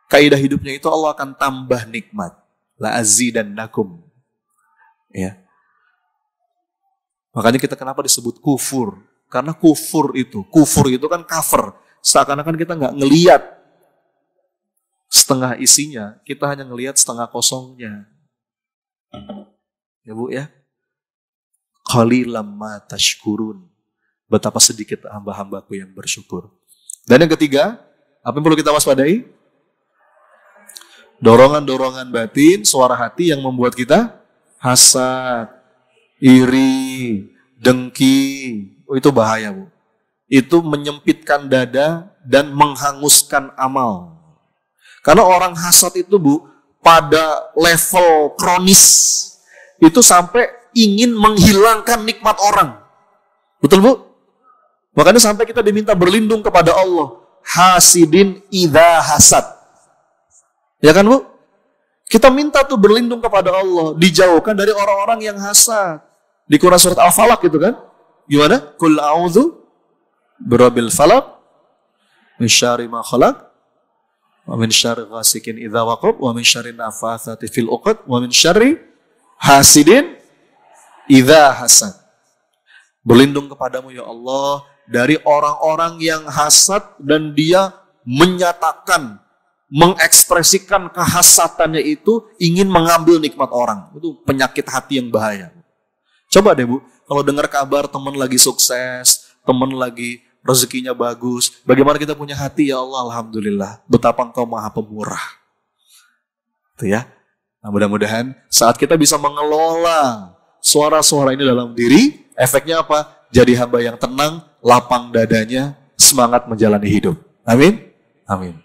Speaker 1: kaidah hidupnya itu Allah akan tambah nikmat. La azidannakum. Ya. Makanya kita kenapa disebut kufur? Karena kufur itu kan cover. Seakan-akan kita nggak ngelihat setengah isinya, kita hanya ngelihat setengah kosongnya. Ya Bu ya. Qalilam ma tashkurun. Betapa sedikit hamba-hambaku yang bersyukur. Dan yang ketiga, apa yang perlu kita waspadai? Dorongan-dorongan batin, suara hati yang membuat kita hasad, iri, dengki. Oh, itu bahaya Bu. Itu menyempitkan dada dan menghanguskan amal. Karena orang hasad itu Bu, pada level kronis, itu sampai ingin menghilangkan nikmat orang. Betul Bu? Makanya sampai kita diminta berlindung kepada Allah. Hasidin idza hasad. Ya kan Bu? Kita minta tuh berlindung kepada Allah. Dijauhkan dari orang-orang yang hasad. Di Quran surat Al-Falaq gitu kan? Gimana? Qul a'udzu birabbil falaq min syarri ma khalaq wa min syarri ghasikin idza waqab wa min syarri nafatsati fil 'uqad wa min syarri hasidin idza hasad. Berlindung kepadamu ya Allah dari orang-orang yang hasad dan dia menyatakan, mengekspresikan kehasatannya itu ingin mengambil nikmat orang. Itu penyakit hati yang bahaya. Coba deh Bu, kalau dengar kabar teman lagi sukses, teman lagi rezekinya bagus, bagaimana kita punya hati? Ya Allah, alhamdulillah, betapa Engkau Maha Pemurah. Itu ya. Nah, mudah-mudahan saat kita bisa mengelola suara-suara ini dalam diri, efeknya apa? jadi hamba yang tenang, lapang dadanya, semangat menjalani hidup. Amin. Amin.